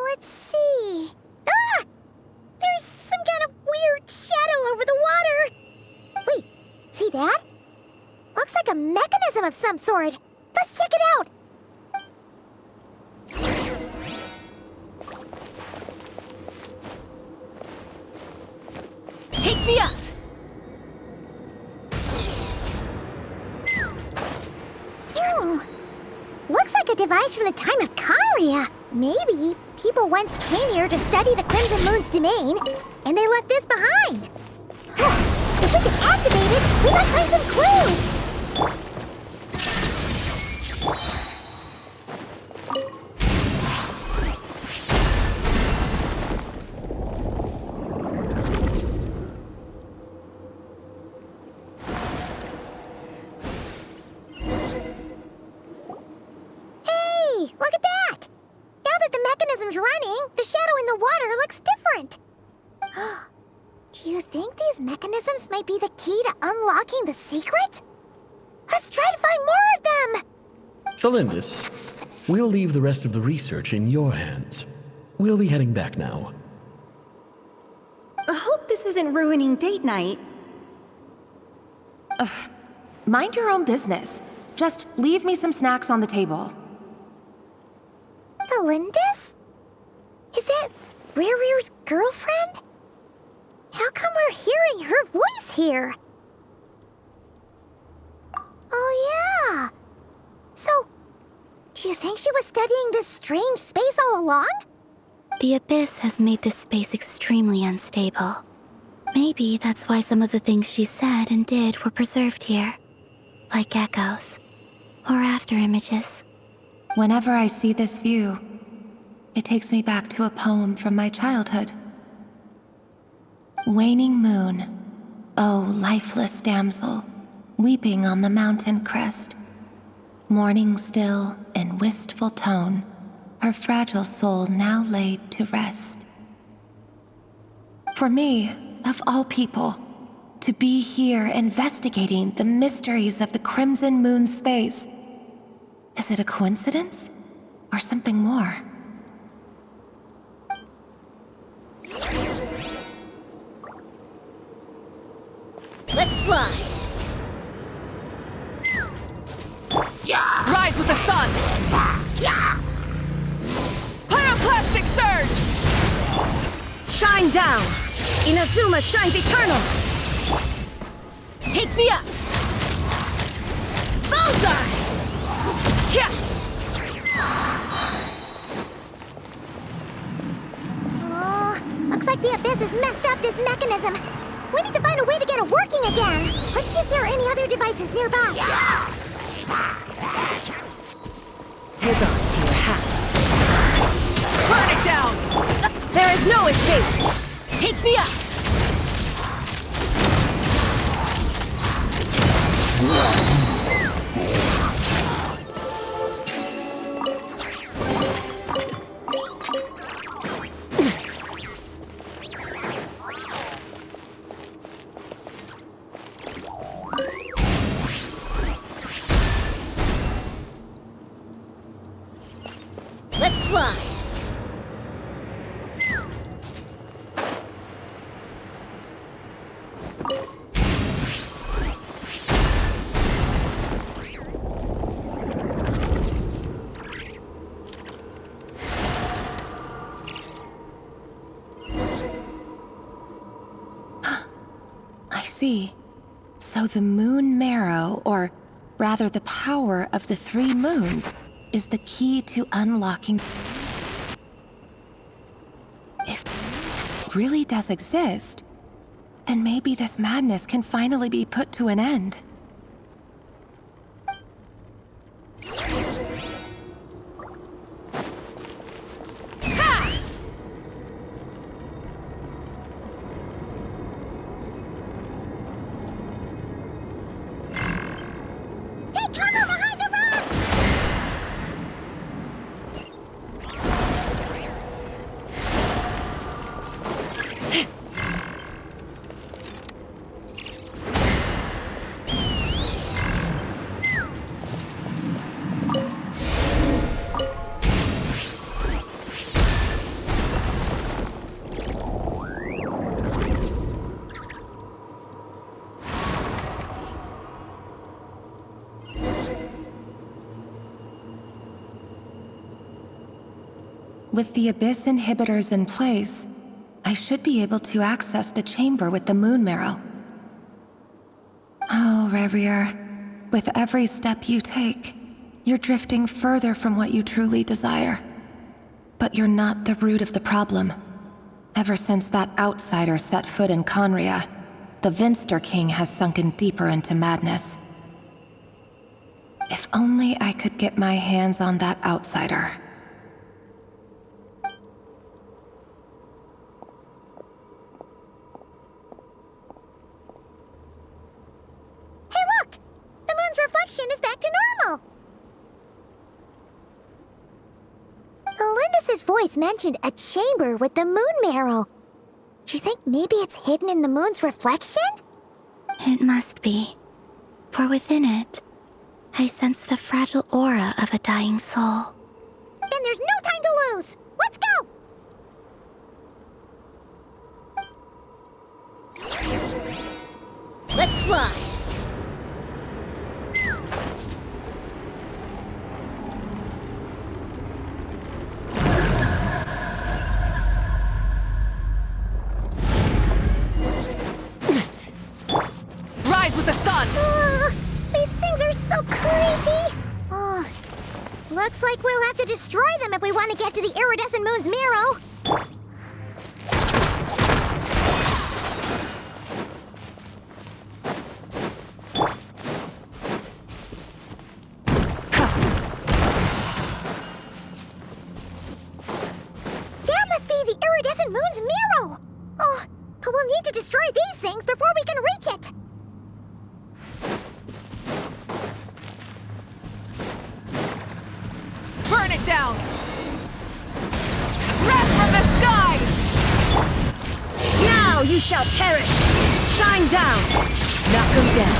S2: Let's see... Ah! There's some kind of weird shadow over the water! Wait, see that? Looks like a mechanism of some sort. Let's check it out!
S14: Take me up!
S2: Ew. Looks like a device from the time of Karia. Maybe people once came here to study the Crimson Moon's domain, and they left this behind. If we can activate it, we might find some clues! Look at that! Now that the mechanism's running, the shadow in the water looks different. Do you think these mechanisms might be the key to unlocking the secret? Let's try to find more of them!
S21: Thalindis, we'll leave the rest of the research in your hands. We'll be heading back now.
S22: I hope this isn't ruining date night.
S15: Ugh. Mind your own business. Just leave me some snacks on the table.
S2: Thalindis? Is that Rear's girlfriend? How come we're hearing her voice here? Oh yeah! So, do you think she was studying this strange space all along?
S10: The abyss has made this space extremely unstable. Maybe that's why some of the things she said and did were preserved here. Like echoes. Or after images.
S15: Whenever I see this view, it takes me back to a poem from my childhood. Waning moon, oh lifeless damsel, weeping on the mountain crest, mourning still in wistful tone, her fragile soul now laid to rest. For me, of all people, to be here investigating the mysteries of the Crimson Moon space. Is it a coincidence? Or something more?
S20: Let's fly!
S13: Rise with the sun! Pyroclastic surge!
S20: Shine down! Inazuma shines eternal!
S13: Take me up!
S20: Bullseye!
S13: Yeah!
S2: Oh, looks like the Abyss has messed up this mechanism. We need to find a way to get it working again. Let's see if there are any other devices nearby.
S20: Hold on to your hats.
S13: Burn it down!
S20: There is no escape!
S13: Take me up!
S20: Let's fly!
S15: I see. So the moon marrow, or rather the power of the 3 moons, is the key to unlocking. If it really does exist, then maybe this madness can finally be put to an end.
S2: Take cover behind the rocks!
S15: With the Abyss inhibitors in place, I should be able to access the chamber with the moon marrow. Oh, Rerir, with every step you take, you're drifting further from what you truly desire. But you're not the root of the problem. Ever since that outsider set foot in Conria, the Vinster King has sunken deeper into madness. If only I could get my hands on that outsider.
S2: Hey, look! The moon's reflection is back to normal! Elendis' voice mentioned a chamber with the moon marrow. Do you think maybe it's hidden in the moon's reflection?
S10: It must be. For within it, I sense the fragile aura of a dying soul.
S2: Then there's no time to lose! Let's go!
S20: Let's fly!
S13: Rise with the sun!
S2: These things are so creepy! Oh, looks like we'll have to destroy them if we want to get to the iridescent moon's marrow. That must be the iridescent moon's marrow! Oh, but we'll need to destroy these things before we can reach it!
S13: Burn it down! Wrath from the skies!
S20: Yeah! you shall perish! Shine down! Knock him down.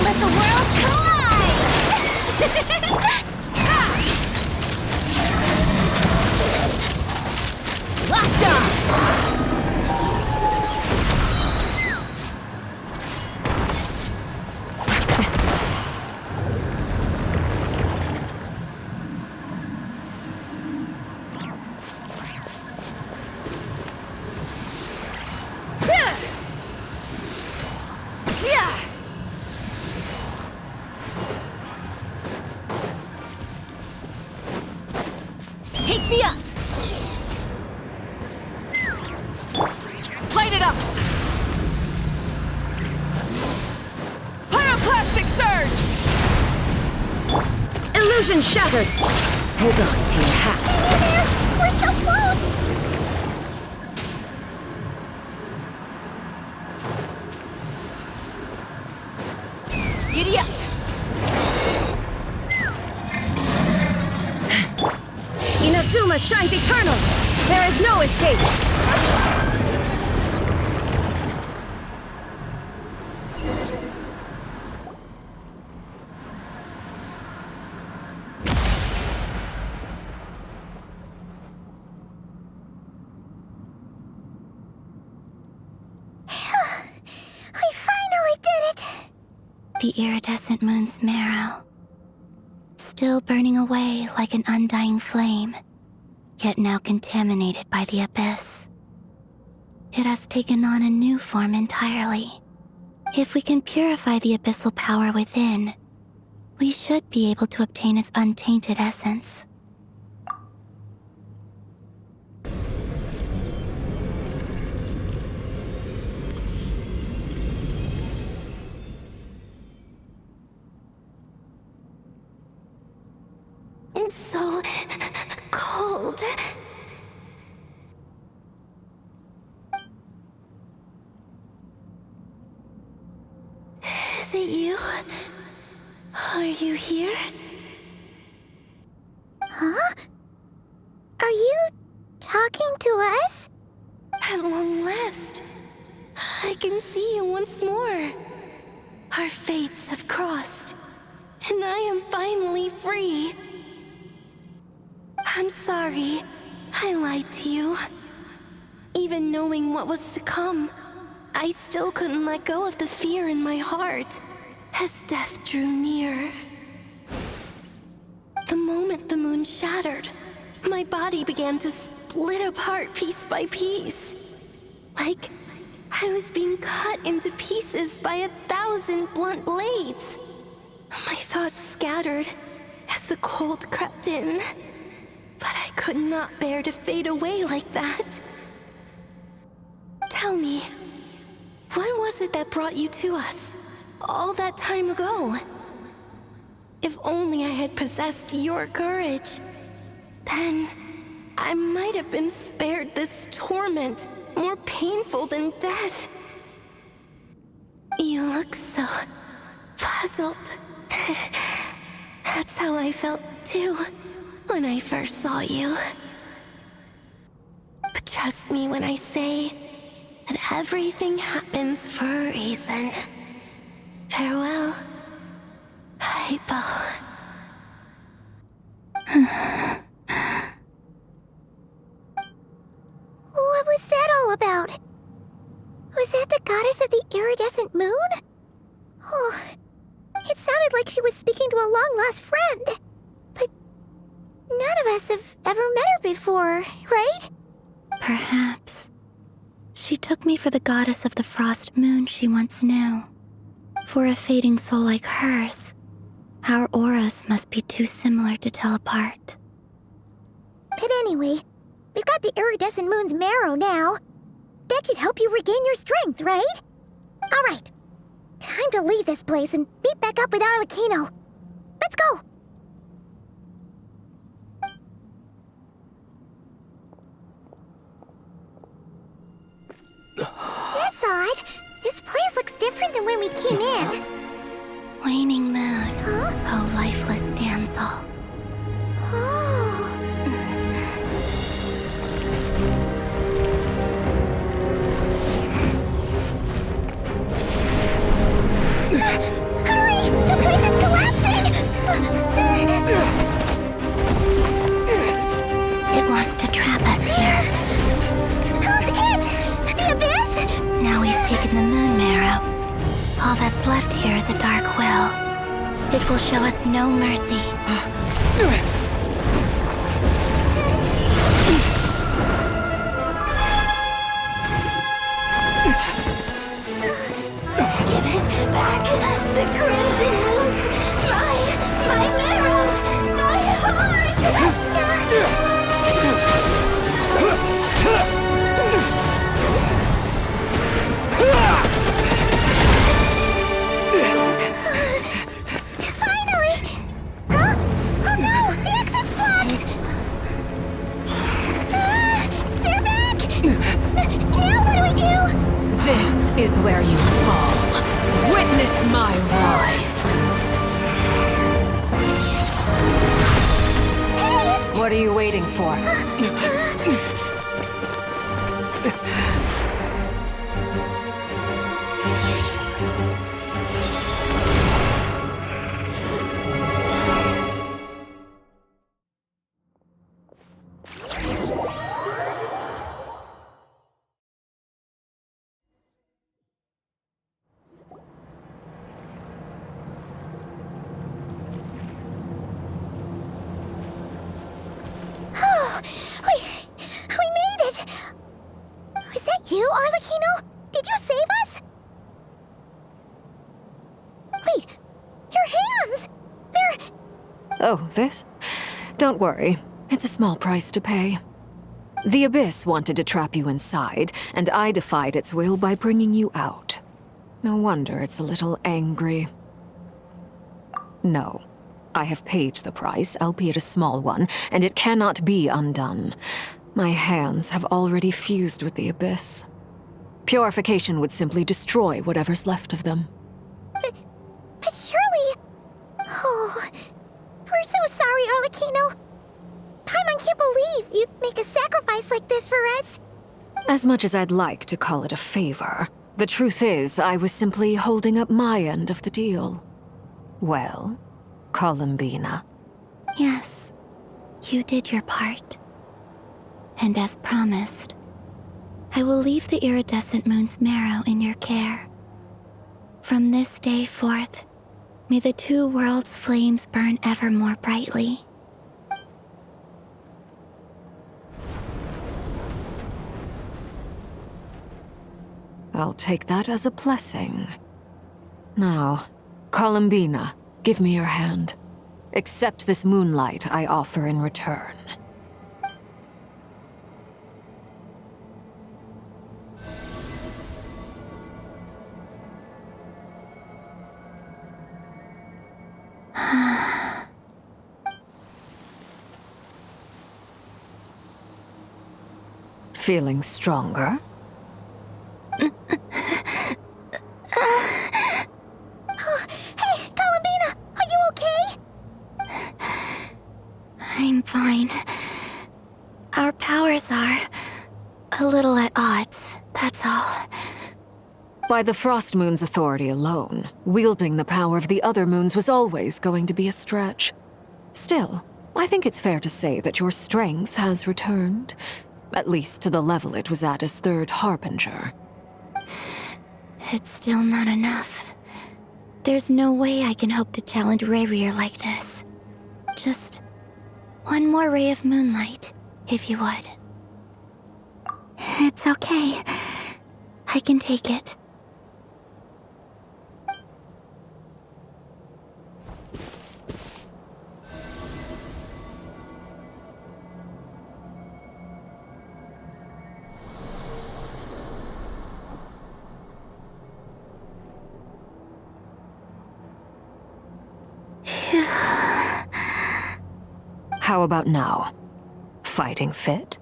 S7: Let the world collide!
S20: Locked on!
S13: Take me up! Light it up! Pyroclastic surge!
S20: Illusion shattered! Hold on to your hat.
S2: We're so close!
S13: Giddy up!
S20: Inazuma shines eternal! There is no escape!
S2: We finally did it!
S10: The iridescent moon's marrow, still burning away like an undying flame, yet now contaminated by the abyss. It has taken on a new form entirely. If we can purify the abyssal power within, we should be able to obtain its untainted essence. It's so cold. Is it you? Are you here?
S2: Huh? Are you talking to us?
S10: At long last, I can see you once more. Our fates have crossed, and I am finally free. I'm sorry, I lied to you. Even knowing what was to come, I still couldn't let go of the fear in my heart as death drew near. The moment the moon shattered, my body began to split apart piece by piece. Like I was being cut into pieces by 1,000 blunt blades. My thoughts scattered as the cold crept in. But I could not bear to fade away like that. Tell me, what was it that brought you to us all that time ago? If only I had possessed your courage, then I might have been spared this torment more painful than death. You look so puzzled. That's how I felt too when I first saw you. But trust me when I say that everything happens for a reason. Farewell, Hypo.
S2: What was that all about? Was that the goddess of the iridescent moon? Oh, it sounded like she was speaking to a long-lost friend. But none of us have ever met her before, right?
S10: Perhaps. She took me for the goddess of the frost moon she once knew. For a fading soul like hers, our auras must be too similar to tell apart.
S2: But anyway, we've got the iridescent moon's marrow now. That should help you regain your strength, right? Alright, time to leave this place and meet back up with Arlecchino. Let's go! That's odd. This place looks different than when we came in.
S10: Waning moon, oh lifeless damsel. will show us no mercy.
S2: Give it back! The Crimson Moons! My marrow! My heart! Finally! Huh? Oh no! The exit's blocked! They're back! Now what do we do?
S1: This is where you fall. Witness my rise.
S2: Hey,
S1: What are you waiting for?
S2: Oh, we made it! Was that you, Arlecchino? Did you save us? Wait, your hands! They're...
S1: Oh, this? Don't worry. It's a small price to pay. The Abyss wanted to trap you inside, and I defied its will by bringing you out. No wonder it's a little angry. No. I have paid the price, albeit a small one, and it cannot be undone. My hands have already fused with the Abyss. Purification would simply destroy whatever's left of them.
S2: But surely... Oh, we're so sorry, Arlecchino. Paimon can't believe you'd make a sacrifice like this for us.
S1: As much as I'd like to call it a favor, the truth is I was simply holding up my end of the deal. Well, Columbina.
S10: Yes, you did your part. And as promised, I will leave the iridescent moon's marrow in your care. From this day forth, may the two worlds' flames burn ever more brightly.
S1: I'll take that as a blessing. Now, Columbina, give me your hand. Accept this moonlight I offer in return. Feeling stronger?
S2: Hey, Columbina, are you okay?
S10: I'm fine. Our powers are a little at odds, that's all.
S1: By the Frost Moon's authority alone, wielding the power of the other moons was always going to be a stretch. Still, I think it's fair to say that your strength has returned, at least to the level it was at as Third Harbinger.
S10: It's still not enough. There's no way I can hope to challenge Rayrear like this. Just one more ray of moonlight, if you would. It's okay. I can take it.
S1: How about now? Fighting fit?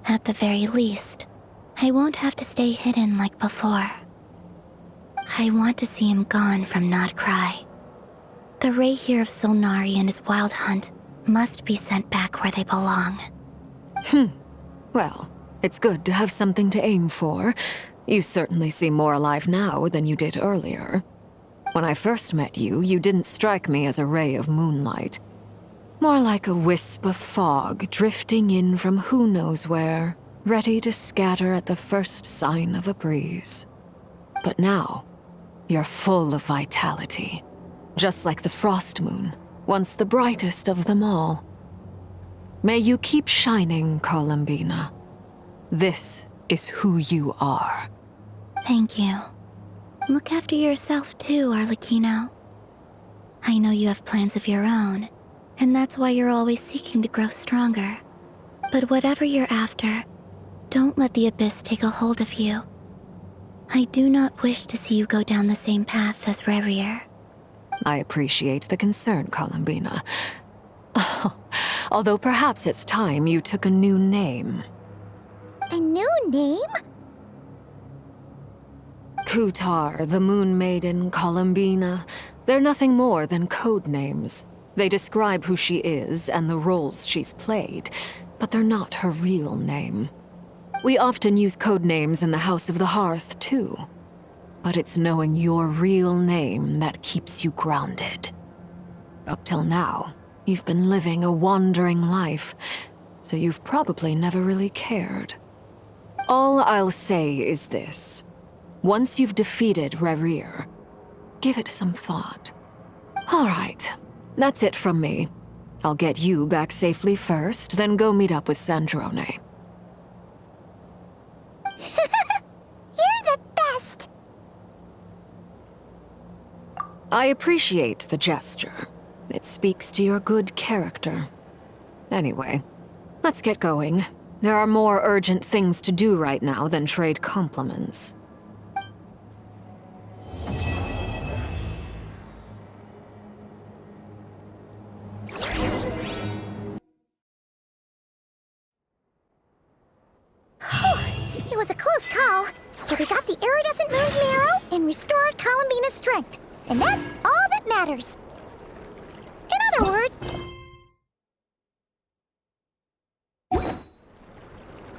S10: At the very least, I won't have to stay hidden like before. I want to see him gone from Nod-Krai. The Rayrear of Solnari and his wild hunt must be sent back where they belong.
S1: Well, it's good to have something to aim for. You certainly seem more alive now than you did earlier. When I first met you, you didn't strike me as a ray of moonlight. More like a wisp of fog drifting in from who knows where, ready to scatter at the first sign of a breeze. But now, you're full of vitality, just like the frost moon, once the brightest of them all. May you keep shining, Columbina. This is who you are.
S10: Thank you. Look after yourself too, Arlecchino. I know you have plans of your own, and that's why you're always seeking to grow stronger. But whatever you're after, don't let the Abyss take a hold of you. I do not wish to see you go down the same path as Revier.
S1: I appreciate the concern, Columbina. Although perhaps it's time you took a new name.
S2: A new name?
S1: Kutar, the Moon Maiden, Columbina, they're nothing more than code names. They describe who she is and the roles she's played, but they're not her real name. We often use code names in the House of the Hearth, too. But it's knowing your real name that keeps you grounded. Up till now, you've been living a wandering life, so you've probably never really cared. All I'll say is this. Once you've defeated Revier, give it some thought. All right, that's it from me. I'll get you back safely first, then go meet up with Sandrone.
S2: You're the best!
S1: I appreciate the gesture. It speaks to your good character. Anyway, let's get going. There are more urgent things to do right now than trade compliments.
S2: It was a close call, but we got the iridescent moon's marrow and restored Columbina's strength. And that's all that matters.